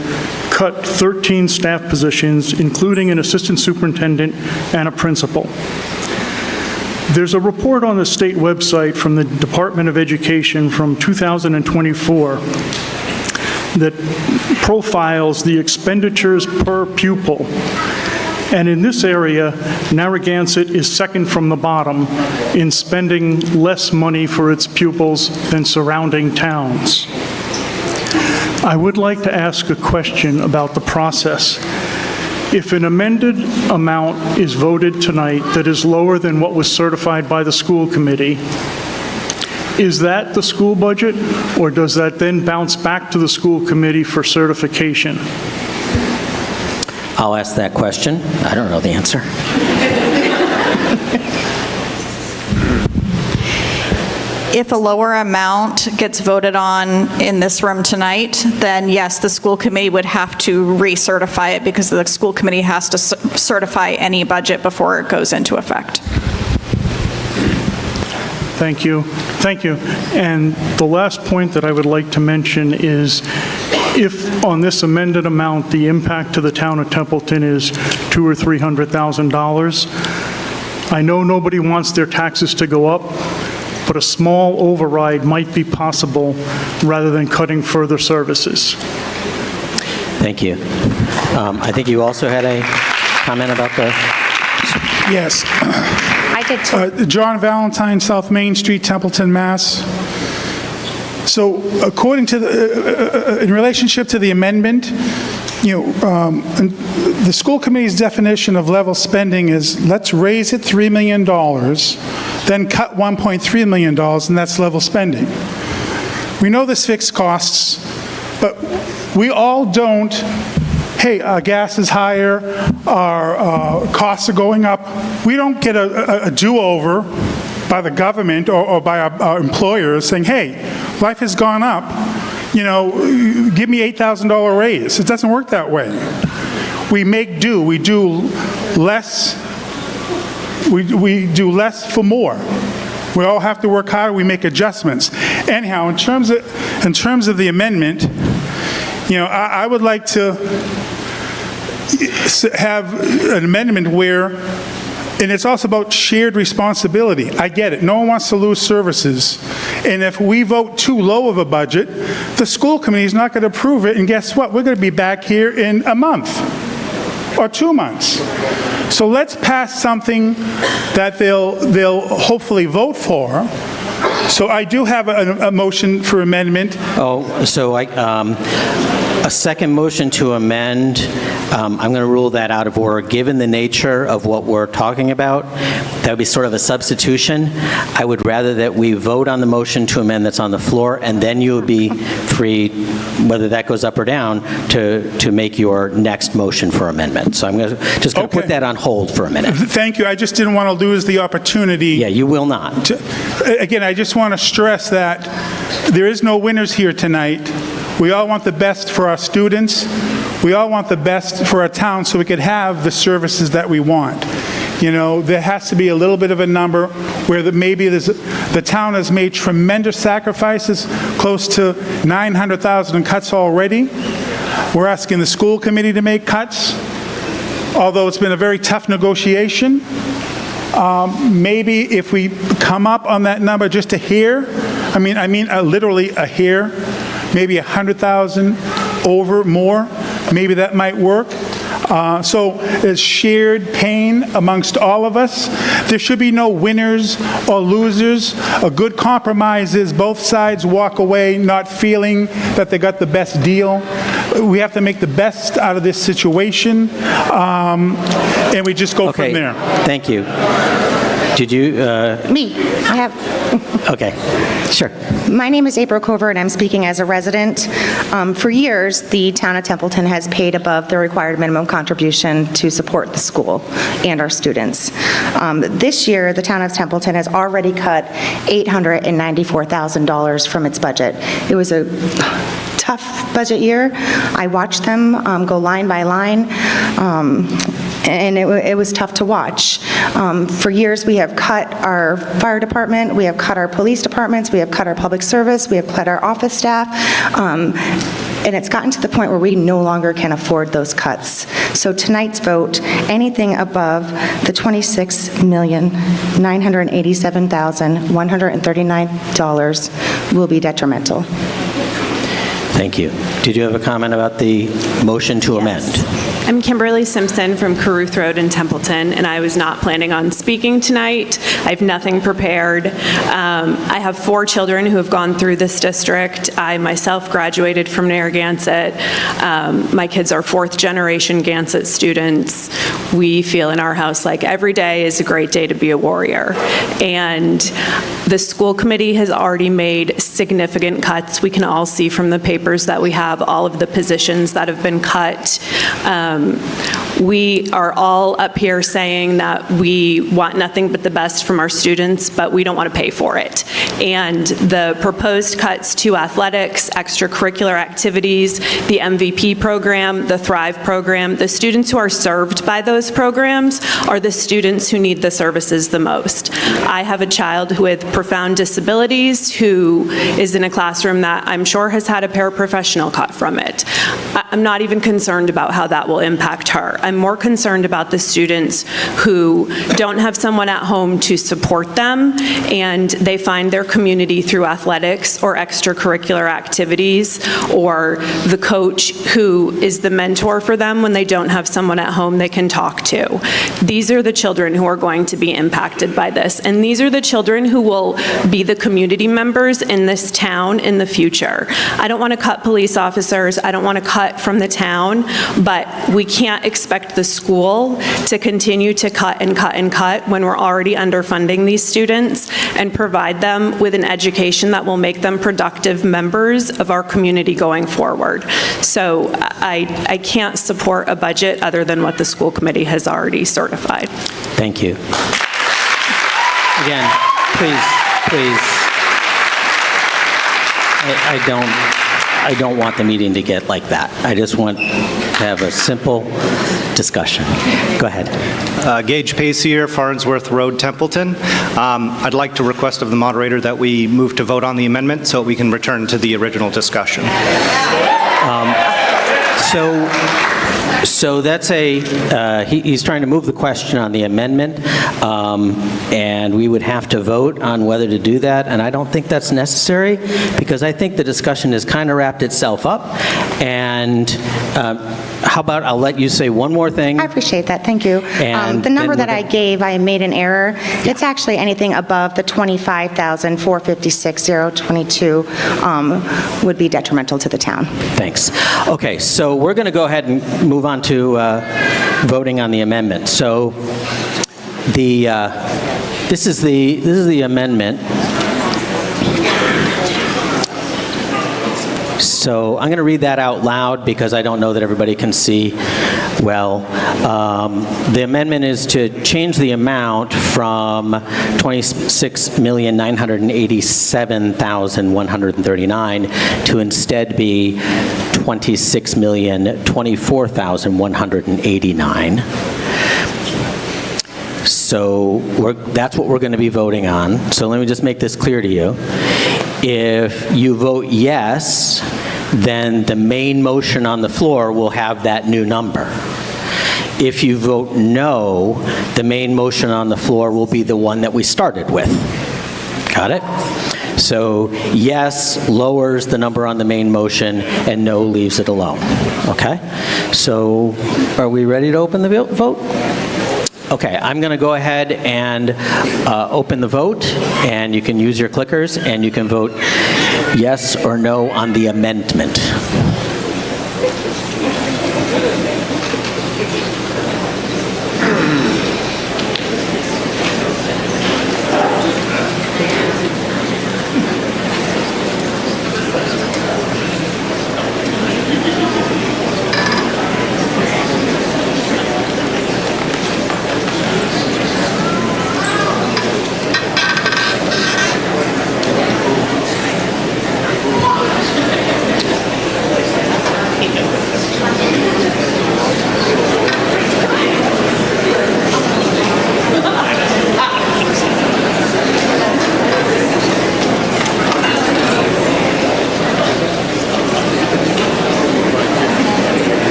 cut 13 staff positions, including an assistant superintendent and a principal. There's a report on the state website from the Department of Education from 2024 that profiles the expenditures per pupil. And in this area, Narragansett is second from the bottom in spending less money for its pupils than surrounding towns. I would like to ask a question about the process. If an amended amount is voted tonight that is lower than what was certified by the school committee, is that the school budget, or does that then bounce back to the school committee for certification? I'll ask that question. I don't know the answer. If a lower amount gets voted on in this room tonight, then yes, the school committee would have to recertify it because the school committee has to certify any budget before it goes into effect. Thank you. Thank you. And the last point that I would like to mention is if on this amended amount, the impact to the town of Templeton is $200,000 or $300,000, I know nobody wants their taxes to go up, but a small override might be possible rather than cutting further services. Thank you. I think you also had a comment about the... Yes. I did too. John Valentine, South Main Street, Templeton, Mass. So according to in relationship to the amendment, the school committee's definition of level spending is let's raise it $3 million, then cut $1.3 million, and that's level spending. We know this fixed costs, but we all don't, hey, our gas is higher, our costs are going up. We don't get a do-over by the government or by our employers saying, hey, life has gone up, give me $8,000 raise. It doesn't work that way. We make do. We do less. We do less for more. We all have to work harder. We make adjustments. Anyhow, in terms of the amendment, I would like to have an amendment where, and it's also about shared responsibility. I get it. No one wants to lose services. And if we vote too low of a budget, the school committee is not going to approve it. And guess what? We're going to be back here in a month or 2 months. So let's pass something that they'll hopefully vote for. So I do have a motion for amendment. Oh, so a second motion to amend, I'm going to rule that out of order. Given the nature of what we're talking about, that would be sort of a substitution. I would rather that we vote on the motion to amend that's on the floor, and then you would be free, whether that goes up or down, to make your next motion for amendment. So I'm just going to put that on hold for a minute. Thank you. I just didn't want to lose the opportunity. Yeah, you will not. Again, I just want to stress that there is no winners here tonight. We all want the best for our students. We all want the best for our town so we could have the services that we want. There has to be a little bit of a number where maybe the town has made tremendous sacrifices, close to $900,000 in cuts already. We're asking the school committee to make cuts, although it's been a very tough negotiation. Maybe if we come up on that number just a hair, literally a hair, maybe 100,000 over more, maybe that might work. So it's shared pain amongst all of us. There should be no winners or losers. A good compromise is both sides walk away not feeling that they got the best deal. We have to make the best out of this situation, and we just go from there. Thank you. Did you? Me. I have. Okay, sure. My name is April Cover, and I'm speaking as a resident. For years, the town of Templeton has paid above the required minimum contribution to support the school and our students. This year, the town of Templeton has already cut $894,000 from its budget. It was a tough budget year. I watched them go line by line, and it was tough to watch. For years, we have cut our fire department, we have cut our police departments, we have cut our public service, we have cut our office staff, and it's gotten to the point where we no longer can afford those cuts. So tonight's vote, anything above the $26,987,139 will be detrimental. Thank you. Did you have a comment about the motion to amend? I'm Kimberly Simpson from Caruth Road in Templeton, and I was not planning on speaking tonight. I have nothing prepared. I have 4 children who have gone through this district. I myself graduated from Narragansett. My kids are 4th generation Gansett students. We feel in our house like every day is a great day to be a warrior. And the school committee has already made significant cuts. We can all see from the papers that we have all of the positions that have been cut. We are all up here saying that we want nothing but the best from our students, but we don't want to pay for it. And the proposed cuts to athletics, extracurricular activities, the MVP program, the Thrive program, the students who are served by those programs are the students who need the services the most. I have a child with profound disabilities who is in a classroom that I'm sure has had a paraprofessional cut from it. I'm not even concerned about how that will impact her. I'm more concerned about the students who don't have someone at home to support them, and they find their community through athletics or extracurricular activities, or the coach who is the mentor for them when they don't have someone at home they can talk to. These are the children who are going to be impacted by this, and these are the children who will be the community members in this town in the future. I don't want to cut police officers, I don't want to cut from the town, but we can't expect the school to continue to cut and cut and cut when we're already underfunding these students, and provide them with an education that will make them productive members of our community going forward. So I can't support a budget other than what the school committee has already certified. Thank you. Again, please. I don't want the meeting to get like that. I just want to have a simple discussion. Go ahead. Gage Pacier, Farnsworth Road, Templeton. I'd like to request of the moderator that we move to vote on the amendment so we can return to the original discussion. So that's he's trying to move the question on the amendment, and we would have to vote on whether to do that, and I don't think that's necessary, because I think the discussion has kind of wrapped itself up, and how about I'll let you say one more thing. I appreciate that, thank you. The number that I gave, I made an error. It's actually anything above the $25,456,022 would be detrimental to the town. Thanks. Okay, so we're going to go ahead and move on to voting on the amendment. So this is the amendment. So I'm going to read that out loud because I don't know that everybody can see well. The amendment is to change the amount from $26,987,139 to instead be $26,024,189. So that's what we're going to be voting on. So let me just make this clear to you. If you vote yes, then the main motion on the floor will have that new number. If you vote no, the main motion on the floor will be the one that we started with. Got it? So yes lowers the number on the main motion, and no leaves it alone. Okay? So are we ready to open the vote? Okay, I'm going to go ahead and open the vote, and you can use your clickers, and you can vote yes or no on the amendment.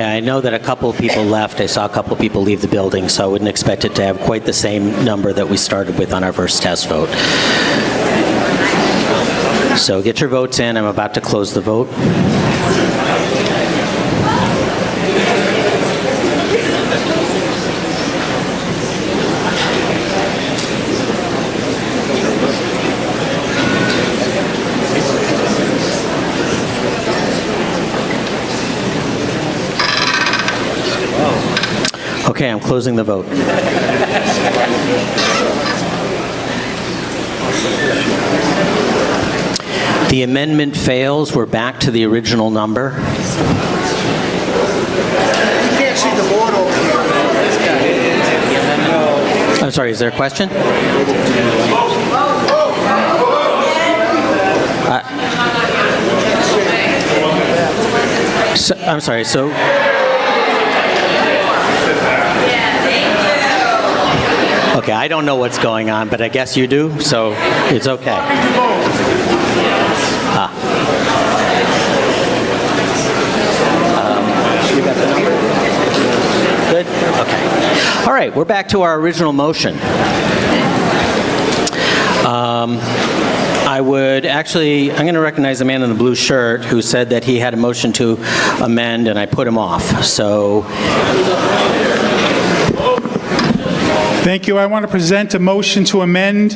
I know that a couple of people left. I saw a couple of people leave the building, so I wouldn't expect it to have quite the same number that we started with on our first test vote. So get your votes in. I'm about to close the vote. Okay, I'm closing the vote. The amendment fails. We're back to the original number. You can't see the board over here. I'm sorry, is there a question? I'm sorry, so... Okay, I don't know what's going on, but I guess you do, so it's okay. You got the number? Good? Okay. All right, we're back to our original motion. I'm going to recognize the man in the blue shirt who said that he had a motion to amend, and I put him off. So... Thank you. I want to present a motion to amend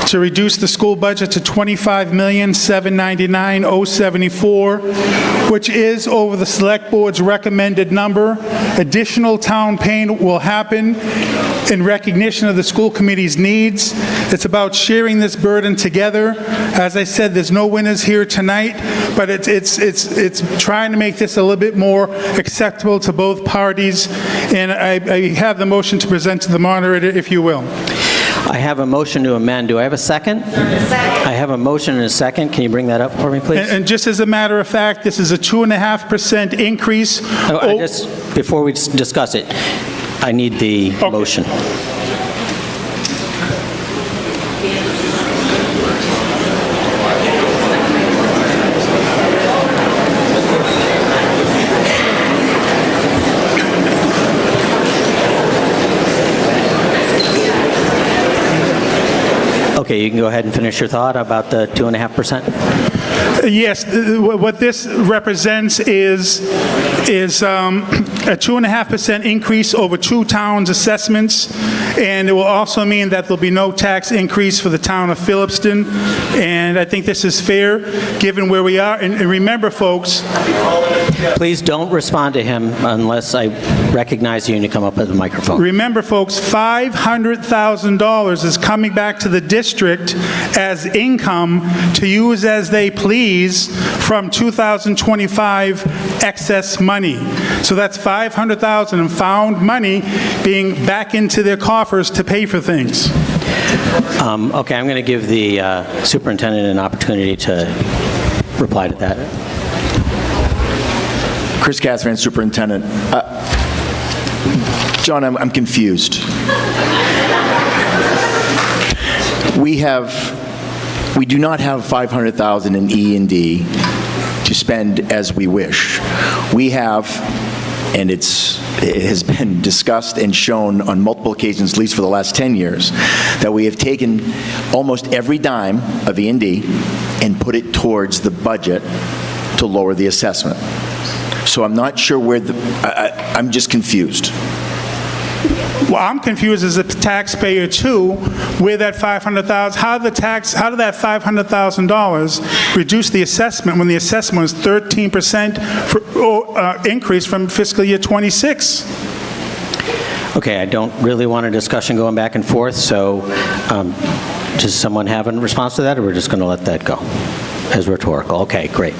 to reduce the school budget to $25,799,074, which is over the Select Board's recommended number. Additional town payment will happen in recognition of the school committee's needs. It's about sharing this burden together. As I said, there's no winners here tonight, but it's trying to make this a little bit more acceptable to both parties. And I have the motion to present to the moderator, if you will. I have a motion to amend. Do I have a second? I have a motion and a second. Can you bring that up for me, please? And just as a matter of fact, this is a 2.5% increase. Before we discuss it, I need the motion. Okay, you can go ahead and finish your thought about the 2.5%. Yes, what this represents is a 2.5% increase over two towns' assessments, and it will also mean that there'll be no tax increase for the town of Phillipston, and I think this is fair, given where we are. And remember, folks... Please don't respond to him unless I recognize you and you come up with the microphone. Remember, folks, $500,000 is coming back to the district as income to use as they please from 2025 excess money. So that's $500,000 in found money being back into their coffers to pay for things. Okay, I'm going to give the superintendent an opportunity to reply to that. Chris Cassman, Superintendent. John, I'm confused. We have We do not have $500,000 in E&D to spend as we wish. We have, and it has been discussed and shown on multiple occasions, at least for the last 10 years, that we have taken almost every dime of E&D and put it towards the budget to lower the assessment. So I'm not sure where I'm just confused. Well, I'm confused as a taxpayer too, where that $500,000, how did that $500,000 reduce the assessment when the assessment was 13% increase from fiscal year '26? Okay, I don't really want a discussion going back and forth, so does someone have a response to that, or we're just going to let that go as rhetorical? Okay, great.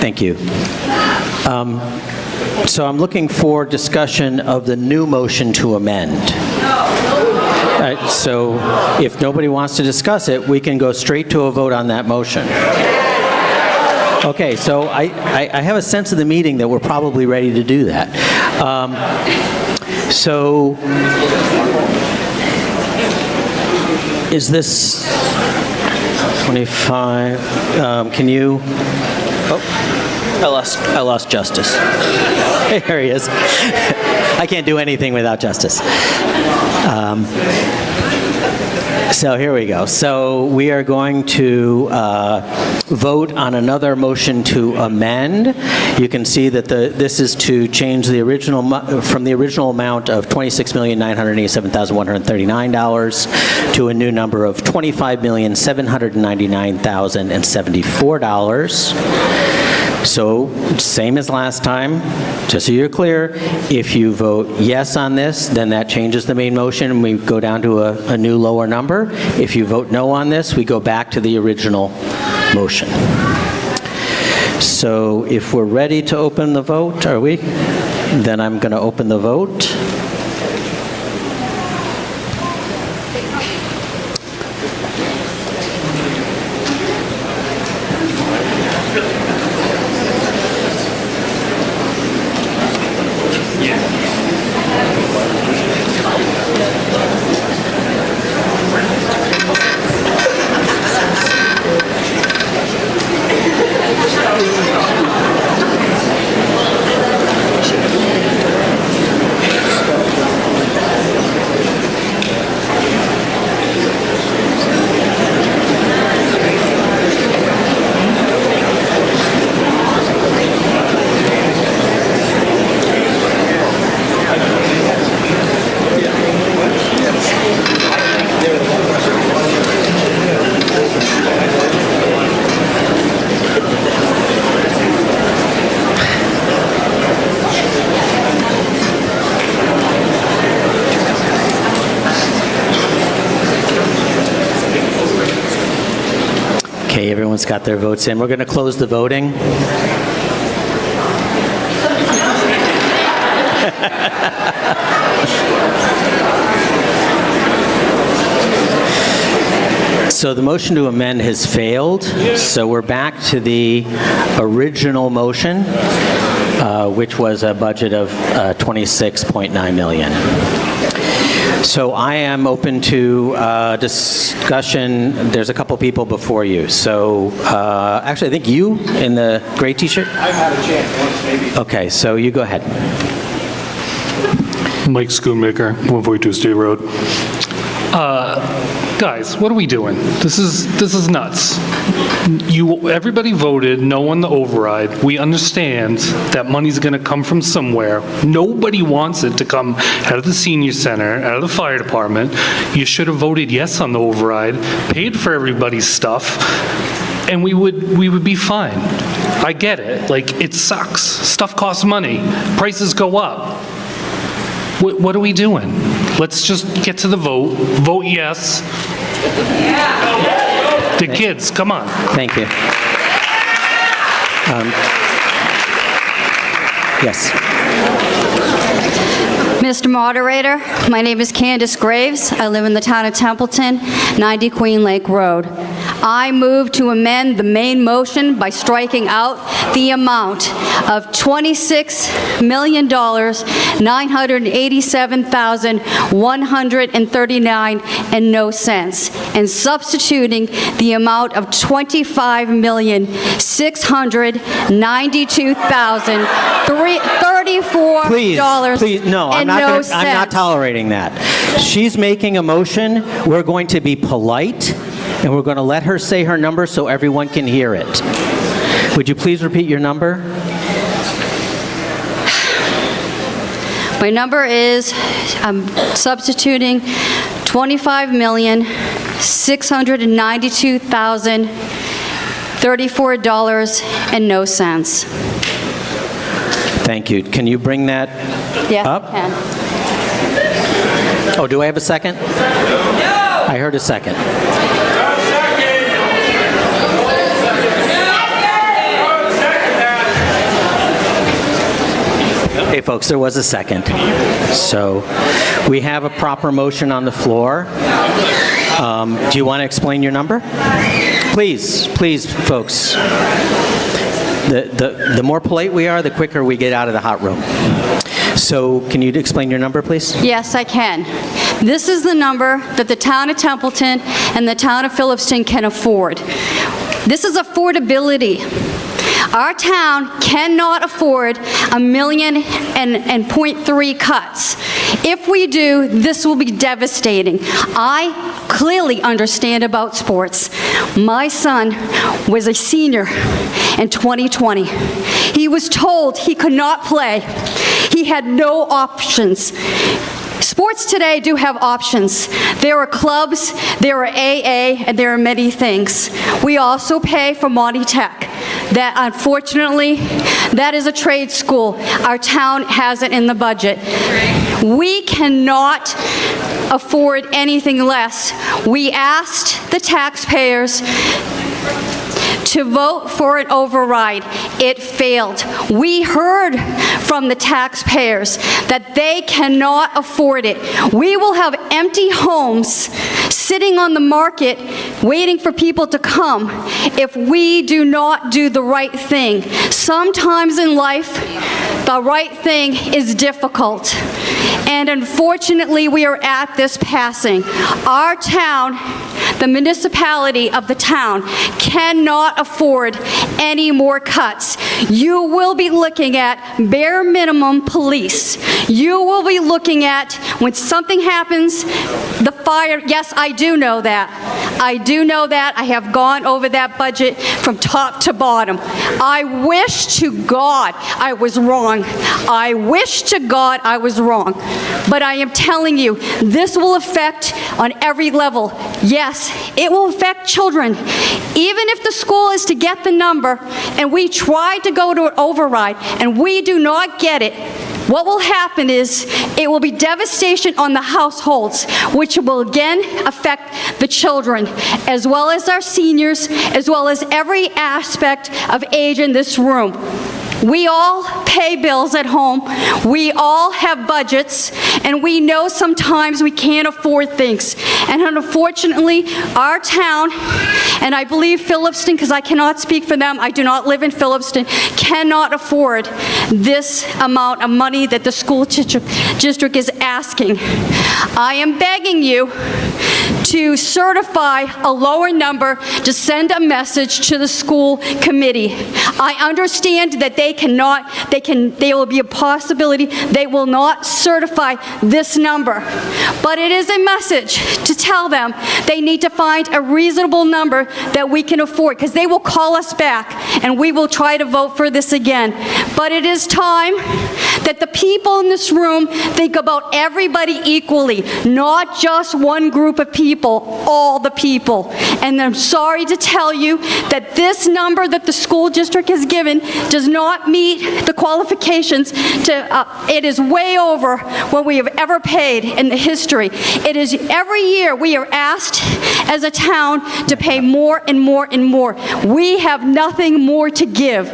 Thank you. So I'm looking for discussion of the new motion to amend. So if nobody wants to discuss it, we can go straight to a vote on that motion. Okay, so I have a sense of the meeting that we're probably ready to do that. So is this 25? Can you? Oh, I lost Justice. There he is. I can't do anything without Justice. So here we go. So we are going to vote on another motion to amend. You can see that this is to change the original from the original amount of $26,987,139 to a new number of $25,799,074. So, same as last time, just so you're clear, if you vote yes on this, then that changes the main motion and we go down to a new lower number. If you vote no on this, we go back to the original motion. So, if we're ready to open the vote, are we? Then I'm going to open the vote. Okay, everyone's got their votes in. We're going to close the voting. So the motion to amend has failed. So we're back to the original motion, which was a budget of $26.9 million. So I am open to discussion. There's a couple people before you. So actually, I think you in the gray t-shirt? I've had a chance once, maybe. Okay, so you go ahead. Mike Schoonmaker, 142 State Road. Guys, what are we doing? This is nuts. Everybody voted no on the override. We understand that money's going to come from somewhere. Nobody wants it to come out of the senior center, out of the fire department. You should have voted yes on the override, paid for everybody's stuff, and we would be fine. I get it. Like, it sucks. Stuff costs money. Prices go up. What are we doing? Let's just get to the vote. Vote yes. The kids, come on. Thank you. Yes. Mr. Moderator, my name is Candace Graves. I live in the town of Templeton, 90 Queen Lake Road. I move to amend the main motion by striking out the amount of $26,987,139 and no cents, and substituting the amount of $25,692,034 Please, no, I'm not tolerating that. She's making a motion. We're going to be polite, and we're going to let her say her number so everyone can hear it. Would you please repeat your number? My number is, I'm substituting $25,692,034 and no cents. Thank you. Can you bring that Yes, up? I can. Oh, do I have a second? I heard a second. Okay, folks, there was a second. So we have a proper motion on the floor. Do you want to explain your number? Please, folks. The more polite we are, the quicker we get out of the hot room. So can you explain your number, please? Yes, I can. This is the number that the town of Templeton and the town of Phillipston can afford. This is affordability. Our town cannot afford $1.3 cuts. If we do, this will be devastating. I clearly understand about sports. My son was a senior in 2020. He was told he could not play. He had no options. Sports today do have options. There are clubs, there are AA, and there are many things. We also pay for Monty Tech. That, unfortunately, that is a trade school. Our town has it in the budget. We cannot afford anything less. We asked the taxpayers to vote for an override. It failed. We heard from the taxpayers that they cannot afford it. We will have empty homes sitting on the market waiting for people to come if we do not do the right thing. Sometimes in life, the right thing is difficult. And unfortunately, we are at this passing. Our town, the municipality of the town, cannot afford any more cuts. You will be looking at bare minimum police. You will be looking at, when something happens, the fire. Yes, I do know that. I do know that. I have gone over that budget from top to bottom. I wish to God I was wrong. I wish to God I was wrong. But I am telling you, this will affect on every level. Yes, it will affect children. Even if the school is to get the number and we try to go to an override and we do not get it, what will happen is it will be devastation on the households, which will again affect the children, as well as our seniors, as well as every aspect of age in this room. We all pay bills at home. We all have budgets, and we know sometimes we can't afford things. And unfortunately, our town, and I believe Phillipston, because I cannot speak for them, I do not live in Phillipston, cannot afford this amount of money that the school district is asking. I am begging you to certify a lower number to send a message to the school committee. I understand that there will be a possibility they will not certify this number, but it is a message to tell them they need to find a reasonable number that we can afford, because they will call us back and we will try to vote for this again. But it is time that the people in this room think about everybody equally, not just one group of people, all the people. And I'm sorry to tell you that this number that the school district has given does not meet the qualifications it is way over what we have ever paid in the history. It is every year we are asked as a town to pay more and more and more. We have nothing more to give.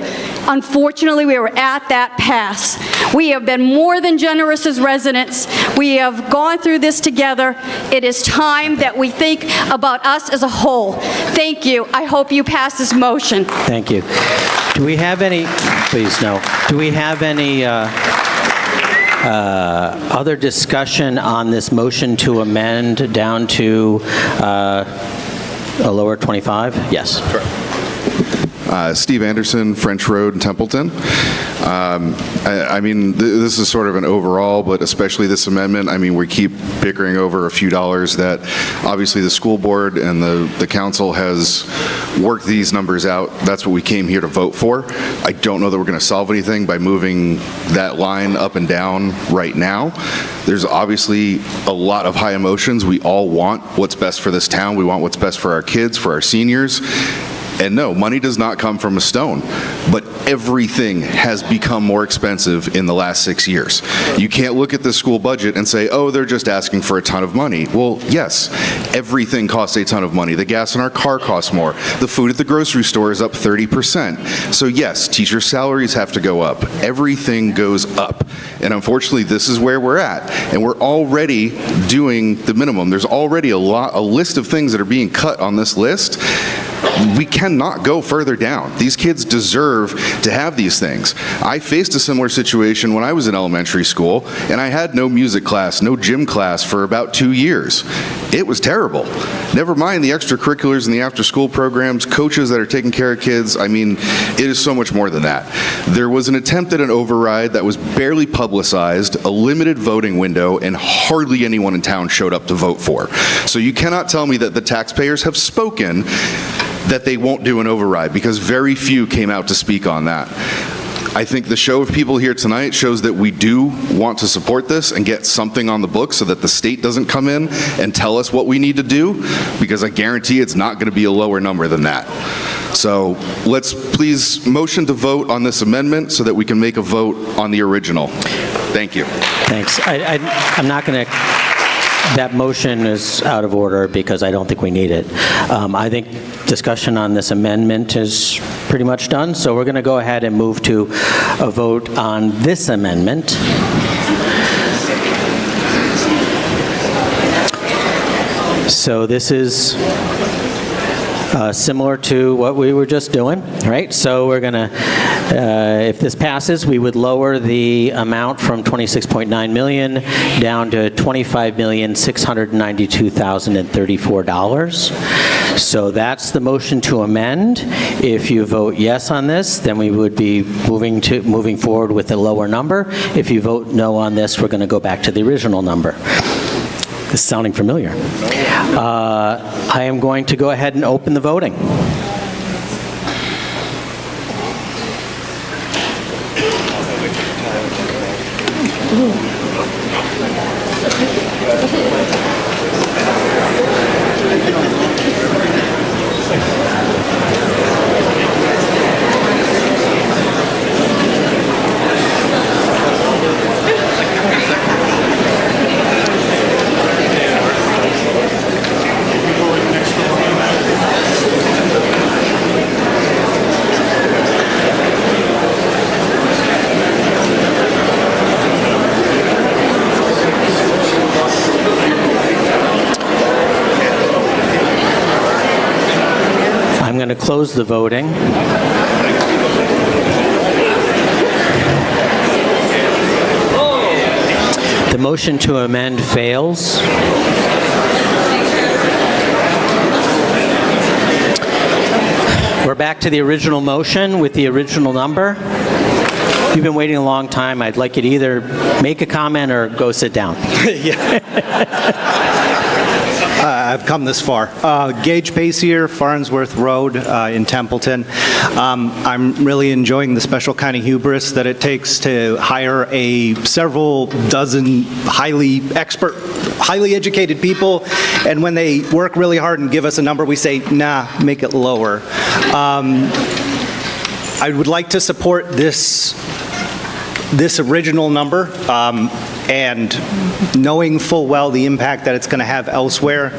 Unfortunately, we were at that pass. We have been more than generous as residents. We have gone through this together. It is time that we think about us as a whole. Thank you. I hope you pass this motion. Thank you. Do we have any, please no, do we have any other discussion on this motion to amend down to a lower 25? Yes. Steve Anderson, French Road in Templeton. I mean, this is sort of an overall, but especially this amendment. I mean, we keep bickering over a few dollars that obviously the school board and the council has worked these numbers out. That's what we came here to vote for. I don't know that we're going to solve anything by moving that line up and down right now. There's obviously a lot of high emotions. We all want what's best for this town. We want what's best for our kids, for our seniors. And no, money does not come from a stone, but everything has become more expensive in the last 6 years. You can't look at the school budget and say, oh, they're just asking for a ton of money. Well, yes, everything costs a ton of money. The gas in our car costs more. The food at the grocery store is up 30%. So yes, teacher salaries have to go up. Everything goes up. And unfortunately, this is where we're at. And we're already doing the minimum. There's already a list of things that are being cut on this list. We cannot go further down. These kids deserve to have these things. I faced a similar situation when I was in elementary school, and I had no music class, no gym class for about 2 years. It was terrible. Never mind the extracurriculars and the after-school programs, coaches that are taking care of kids. I mean, it is so much more than that. There was an attempt at an override that was barely publicized, a limited voting window, and hardly anyone in town showed up to vote for. So you cannot tell me that the taxpayers have spoken that they won't do an override, because very few came out to speak on that. I think the show of people here tonight shows that we do want to support this and get something on the books so that the state doesn't come in and tell us what we need to do, because I guarantee it's not going to be a lower number than that. So let's please motion to vote on this amendment so that we can make a vote on the original. Thank you. Thanks. I'm not going to... That motion is out of order because I don't think we need it. I think discussion on this amendment is pretty much done, so we're going to go ahead and move to a vote on this amendment. So this is similar to what we were just doing, right? So we're going to, if this passes, we would lower the amount from $26.9 million down to $25,692,034. So that's the motion to amend. If you vote yes on this, then we would be moving forward with a lower number. If you vote no on this, we're going to go back to the original number. This is sounding familiar. I am going to go ahead and open the voting. I'm going to close the voting. The motion to amend fails. We're back to the original motion with the original number. If you've been waiting a long time, I'd like you to either make a comment or go sit down. I've come this far. Gage Pacier, Farnsworth Road in Templeton. I'm really enjoying the special kind of hubris that it takes to hire several dozen highly educated people, and when they work really hard and give us a number, we say, nah, make it lower. I would like to support this original number, and knowing full well the impact that it's going to have elsewhere,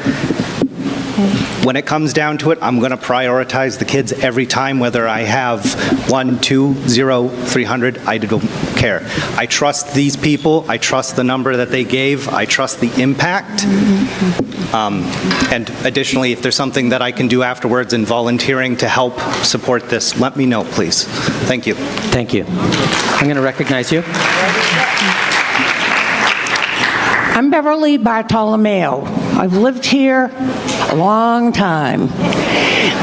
when it comes down to it, I'm going to prioritize the kids every time, whether I have 1, 2, 0, 300, I don't care. I trust these people. I trust the number that they gave. I trust the impact. And additionally, if there's something that I can do afterwards in volunteering to help support this, let me know, please. Thank you. Thank you. I'm going to recognize you. I'm Beverly Bartolomeo. I've lived here a long time.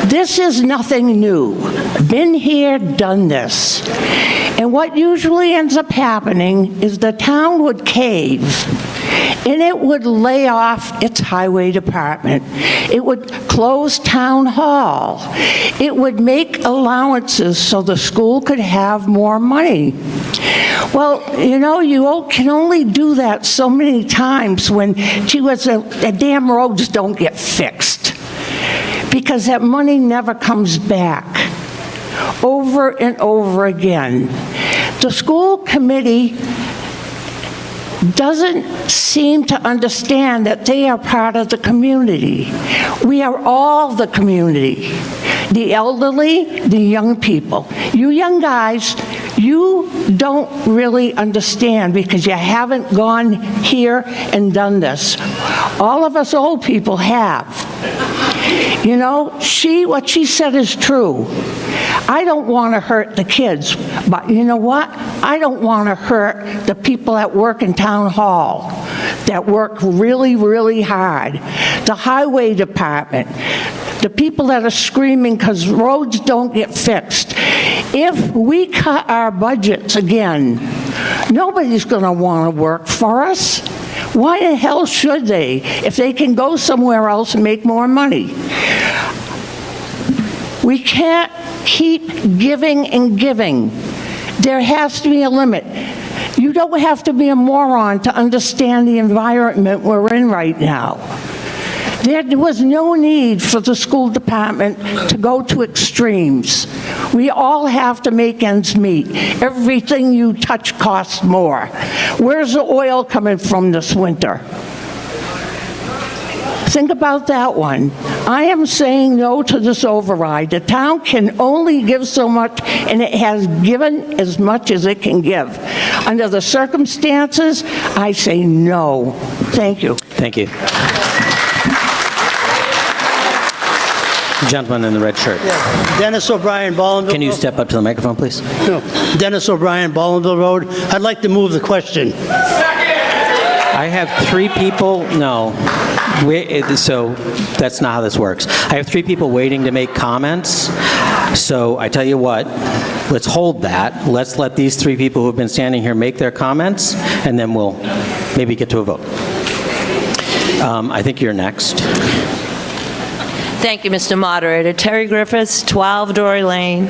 This is nothing new. Been here, done this. And what usually ends up happening is the town would cave and it would lay off its highway department. It would close town hall. It would make allowances so the school could have more money. Well, you know, you can only do that so many times when the damn roads don't get fixed, because that money never comes back. Over and over again. The school committee doesn't seem to understand that they are part of the community. We are all the community. The elderly, the young people. You young guys, you don't really understand because you haven't gone here and done this. All of us old people have. You know, what she said is true. I don't want to hurt the kids, but you know what? I don't want to hurt the people that work in town hall, that work really, really hard. The highway department, the people that are screaming because roads don't get fixed. If we cut our budgets again, nobody's going to want to work for us. Why the hell should they, if they can go somewhere else and make more money? We can't keep giving and giving. There has to be a limit. You don't have to be a moron to understand the environment we're in right now. There was no need for the school department to go to extremes. We all have to make ends meet. Everything you touch costs more. Where's the oil coming from this winter? Think about that one. I am saying no to this override. The town can only give so much, and it has given as much as it can give. Under the circumstances, I say no. Thank you. Thank you. Gentleman in the red shirt. Dennis O'Brien, Baldwinville. Can you step up to the microphone, please? No. Dennis O'Brien, Baldwinville Road. I'd like to move the question. I have 3 people, no. So that's not how this works. I have 3 people waiting to make comments. So I tell you what, let's hold that. Let's let these 3 people who have been standing here make their comments, and then we'll maybe get to a vote. I think you're next. Thank you, Mr. Moderator. Terry Griffiths, 12 Dory Lane.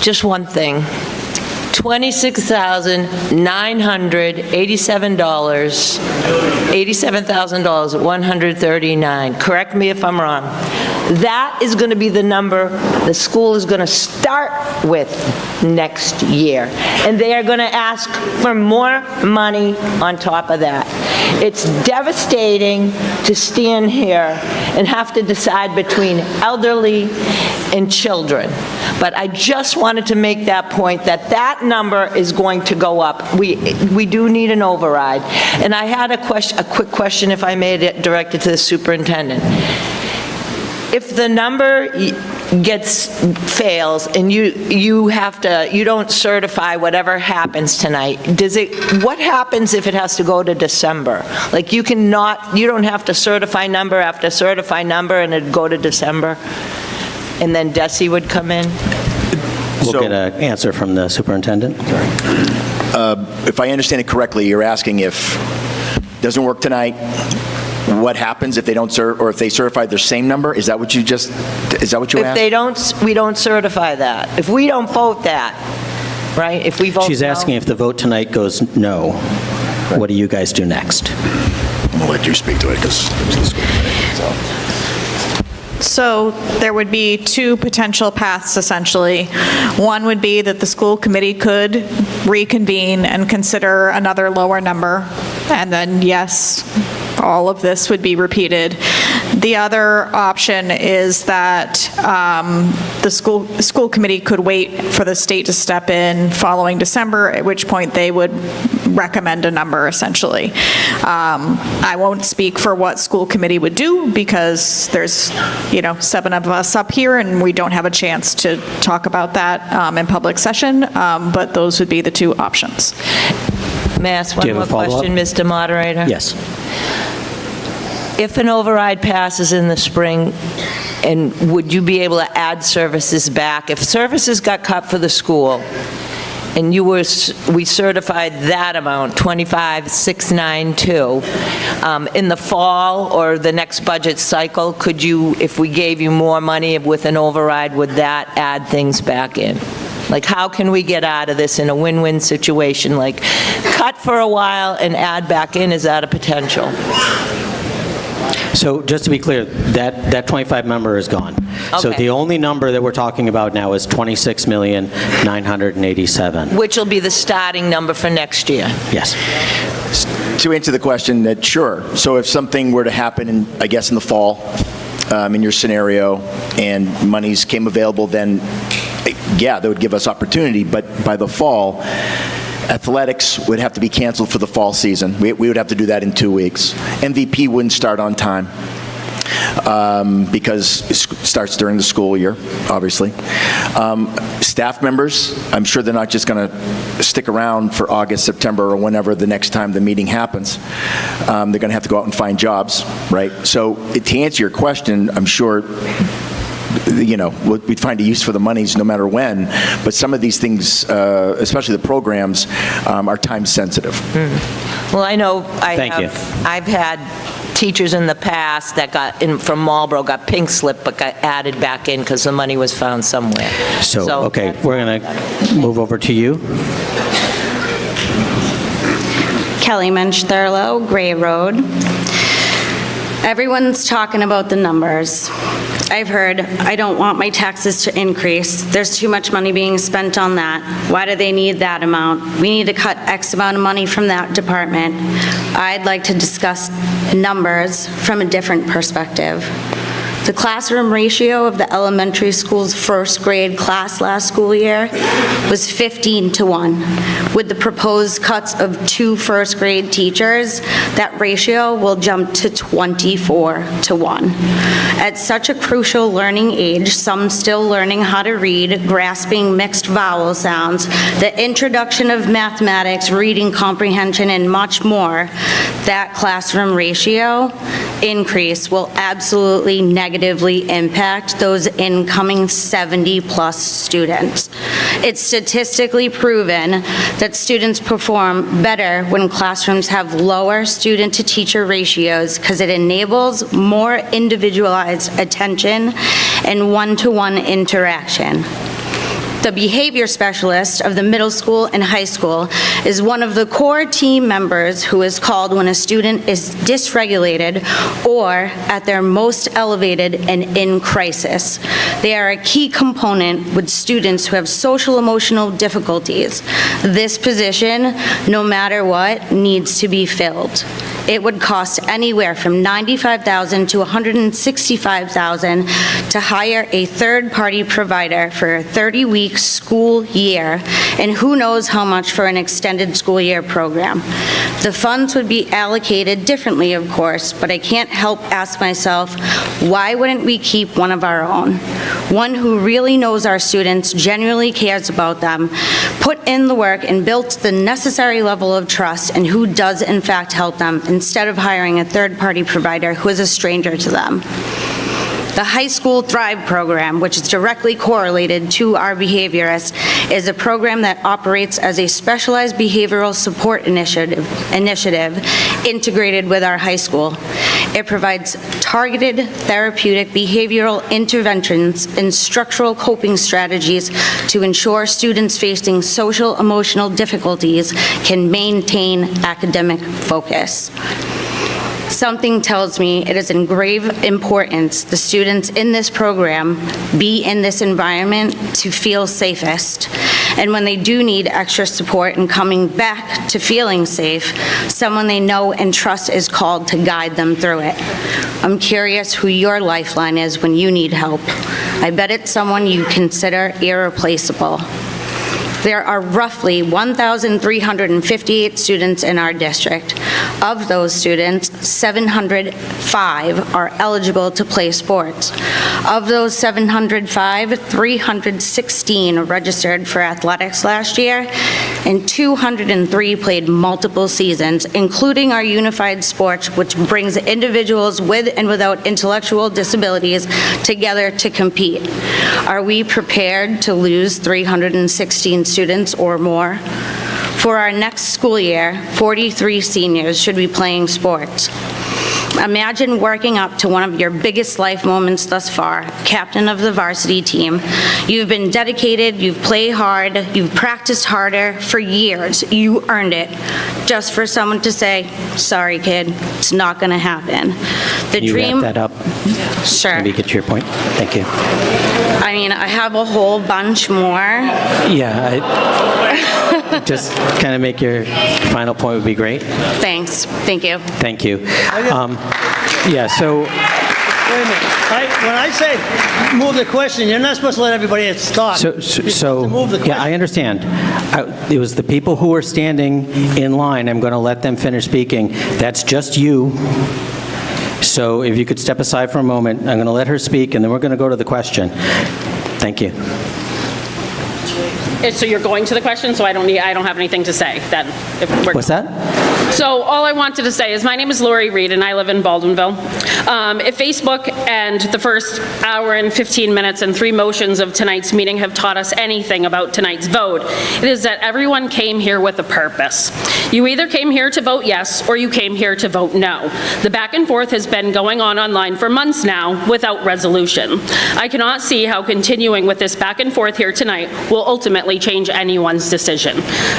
Just one thing. $26,987, $87,000 at 139. Correct me if I'm wrong. That is going to be the number the school is going to start with next year. And they are going to ask for more money on top of that. It's devastating to stand here and have to decide between elderly and children. But I just wanted to make that point, that that number is going to go up. We do need an override. And I had a quick question, if I may, directed to the superintendent. If the number fails and you don't certify whatever happens tonight, what happens if it has to go to December? Like you don't have to certify number after certify number and it'd go to December? And then Desi would come in? We'll get an answer from the superintendent. If I understand it correctly, you're asking if it doesn't work tonight, what happens if they don't or if they certify their same number? Is that what you asked? If we don't certify that. If we don't vote that, right? If we vote She's no. asking if the vote tonight goes no, what do you guys do next? I'm going to let you speak to it because it was the school committee, so. So there would be 2 potential paths, essentially. One would be that the school committee could reconvene and consider another lower number, and then, yes, all of this would be repeated. The other option is that the school committee could wait for the state to step in following December, at which point they would recommend a number, essentially. I won't speak for what school committee would do, because there's, 7 of us up here, and we don't have a chance to talk about that in public session, but those would be the 2 options. May I ask Do one you more have a follow-up? question, Mr. Moderator? Yes. If an override passes in the spring, and would you be able to add services back? If services got cut for the school, and we certified that amount, 25,692, in the fall or the next budget cycle, could you, if we gave you more money with an override, would that add things back in? Like, how can we get out of this in a win-win situation? Like, cut for a while and add back in, is that a potential? So just to be clear, that 25 number is gone. So Okay. the only number that we're talking about now is 26,987,000. Which will be the starting number for next year? Yes. To answer the question, that sure. So if something were to happen, in the fall, in your scenario, and monies came available, then, yeah, that would give us opportunity. But by the fall, athletics would have to be canceled for the fall season. We would have to do that in 2 weeks. MVP wouldn't start on time because it starts during the school year, obviously. Staff members, I'm sure they're not just going to stick around for August, September, or whenever the next time the meeting happens. They're going to have to go out and find jobs, right? So to answer your question, I'm sure we'd find a use for the monies no matter when, but some of these things, especially the programs, are time sensitive. Well, I know Thank you. I've had teachers in the past that got in from Marlboro, got pink slip, but got added back in because the money was found somewhere. So, okay, we're going to move over to you. Kelly Mensch Thurlow, Gray Road. Everyone's talking about the numbers. I've heard, I don't want my taxes to increase. There's too much money being spent on that. Why do they need that amount? We need to cut X amount of money from that department. I'd like to discuss numbers from a different perspective. The classroom ratio of the elementary school's first grade class last school year was 15-1. With the proposed cuts of 2 first grade teachers, that ratio will jump to 24-1. At such a crucial learning age, some still learning how to read, grasping mixed vowel sounds, the introduction of mathematics, reading comprehension, and much more, that classroom ratio increase will absolutely negatively impact those incoming 70-plus students. It's statistically proven that students perform better when classrooms have lower student-to-teacher ratios because it enables more individualized attention and one-to-one interaction. The behavior specialist of the middle school and high school is one of the core team members who is called when a student is dysregulated or at their most elevated and in crisis. They are a key component with students who have social emotional difficulties. This position, no matter what, needs to be filled. It would cost anywhere from $95,000 to $165,000 to hire a third-party provider for a 30-week school year, and who knows how much for an extended school year program. The funds would be allocated differently, of course, but I can't help ask myself, why wouldn't we keep one of our own? One who really knows our students, genuinely cares about them, put in the work and built the necessary level of trust, and who does in fact help them, instead of hiring a third-party provider who is a stranger to them. The High School Thrive program, which is directly correlated to our behaviorists, is a program that operates as a specialized behavioral support initiative integrated with our high school. It provides targeted therapeutic behavioral interventions and structural coping strategies to ensure students facing social emotional difficulties can maintain academic focus. Something tells me it is in grave importance the students in this program be in this environment to feel safest. And when they do need extra support in coming back to feeling safe, someone they know and trust is called to guide them through it. I'm curious who your lifeline is when you need help. I bet it's someone you consider irreplaceable. There are roughly 1,358 students in our district. Of those students, 705 are eligible to play sports. Of those 705, 316 registered for athletics last year, and 203 played multiple seasons, including our unified sports, which brings individuals with and without intellectual disabilities together to compete. Are we prepared to lose 316 students or more? For our next school year, 43 seniors should be playing sports. Imagine working up to one of your biggest life moments thus far, captain of the varsity team. You've been dedicated, you've played hard, you've practiced harder for years. You earned it. Just for someone to say, sorry, kid, it's not going to happen. Can you wrap that up? Sure. Maybe get to your point. Thank you. I mean, I have a whole bunch more. Yeah, just kind of make your final point would be great. Thanks. Thank you. Thank you. Yeah, so... Wait a minute. When I say move the question, you're not supposed to let everybody else talk. Yeah, I understand. It was the people who were standing in line. I'm going to let them finish speaking. That's just you. So if you could step aside for a moment, I'm going to let her speak, and then we're going to go to the question. Thank you. So you're going to the question, so I don't have anything to say then. What's that? So all I wanted to say is my name is Lori Reed and I live in Baldwinville. If Facebook and the first hour and 15 minutes and 3 motions of tonight's meeting have taught us anything about tonight's vote, it is that everyone came here with a purpose. You either came here to vote yes or you came here to vote no. The back and forth has been going on online for months now without resolution. I cannot see how continuing with this back and forth here tonight will ultimately change anyone's decision.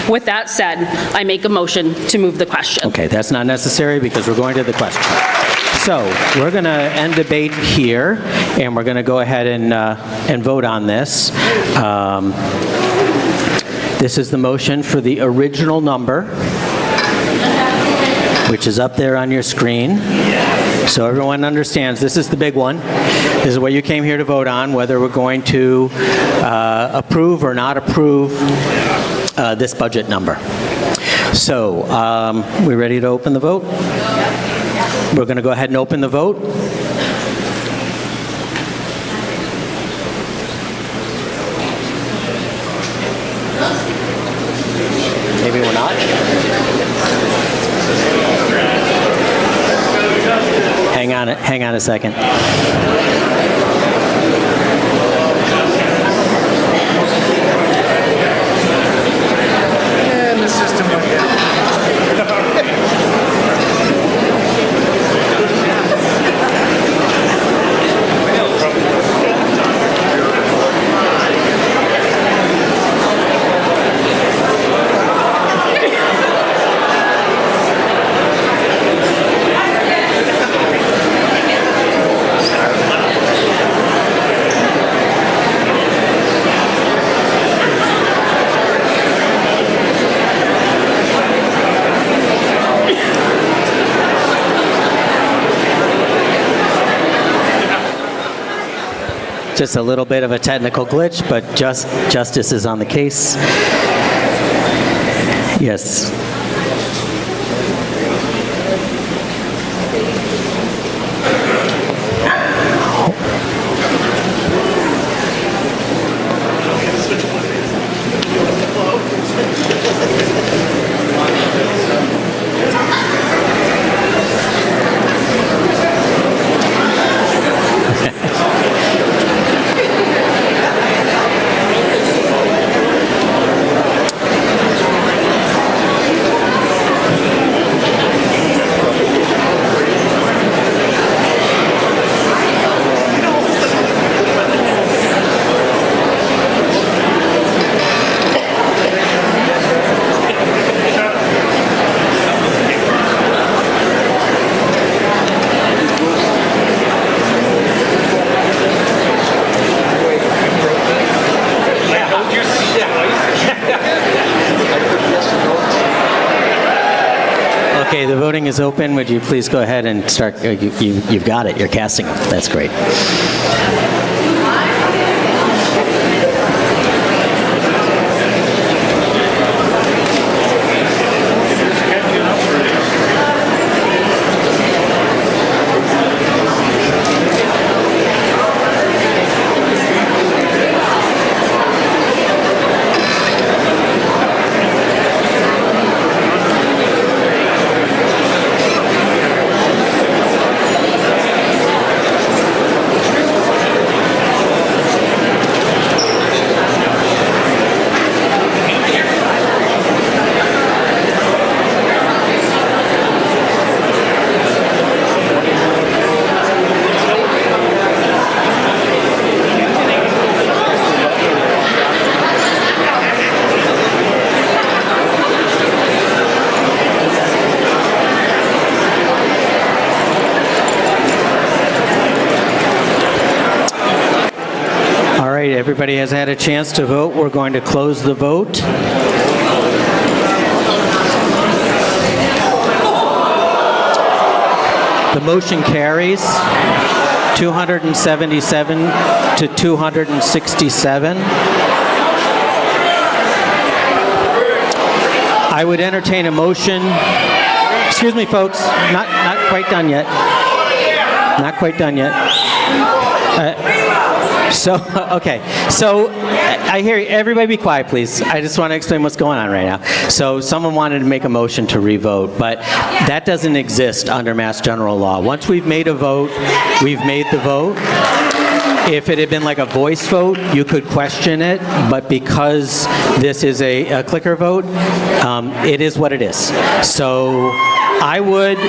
With that said, I make a motion to move the question. Okay, that's not necessary because we're going to the question. So we're going to end debate here, and we're going to go ahead and vote on this. This is the motion for the original number, which is up there on your screen. So everyone understands this is the big one. This is what you came here to vote on, whether we're going to approve or not approve this budget number. So, we ready to open the vote? We're going to go ahead and open the vote. Maybe we're not. Hang on a second. Just a little bit of a technical glitch, but justice is on the case. Yes. Okay, the voting is open. Would you please go ahead and start? You've got it. You're casting them. That's great. Everybody has had a chance to vote. We're going to close the vote. The motion carries 277 to 267. I would entertain a motion. Excuse me, folks. Not quite done yet. Not quite done yet. Okay, so I hear you. Everybody be quiet, please. I just want to explain what's going on right now. So someone wanted to make a motion to revote, but that doesn't exist under Mass General Law. Once we've made a vote, we've made the vote. If it had been like a voice vote, you could question it, but because this is a clicker vote, it is what it is. So I would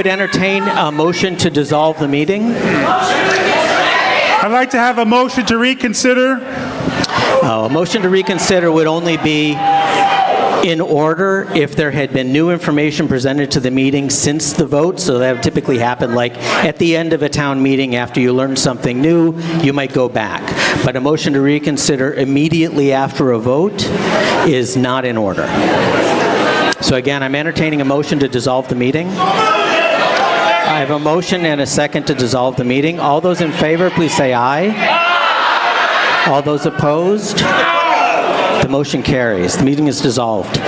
entertain a motion to dissolve the meeting. I'd like to have a motion to reconsider. A motion to reconsider would only be in order if there had been new information presented to the meeting since the vote, so that would typically happen like at the end of a town meeting after you learn something new, you might go back. But a motion to reconsider immediately after a vote is not in order. So again, I'm entertaining a motion to dissolve the meeting. I have a motion and a second to dissolve the meeting. All those in favor, please say aye. All those opposed? The motion carries. The meeting is dissolved.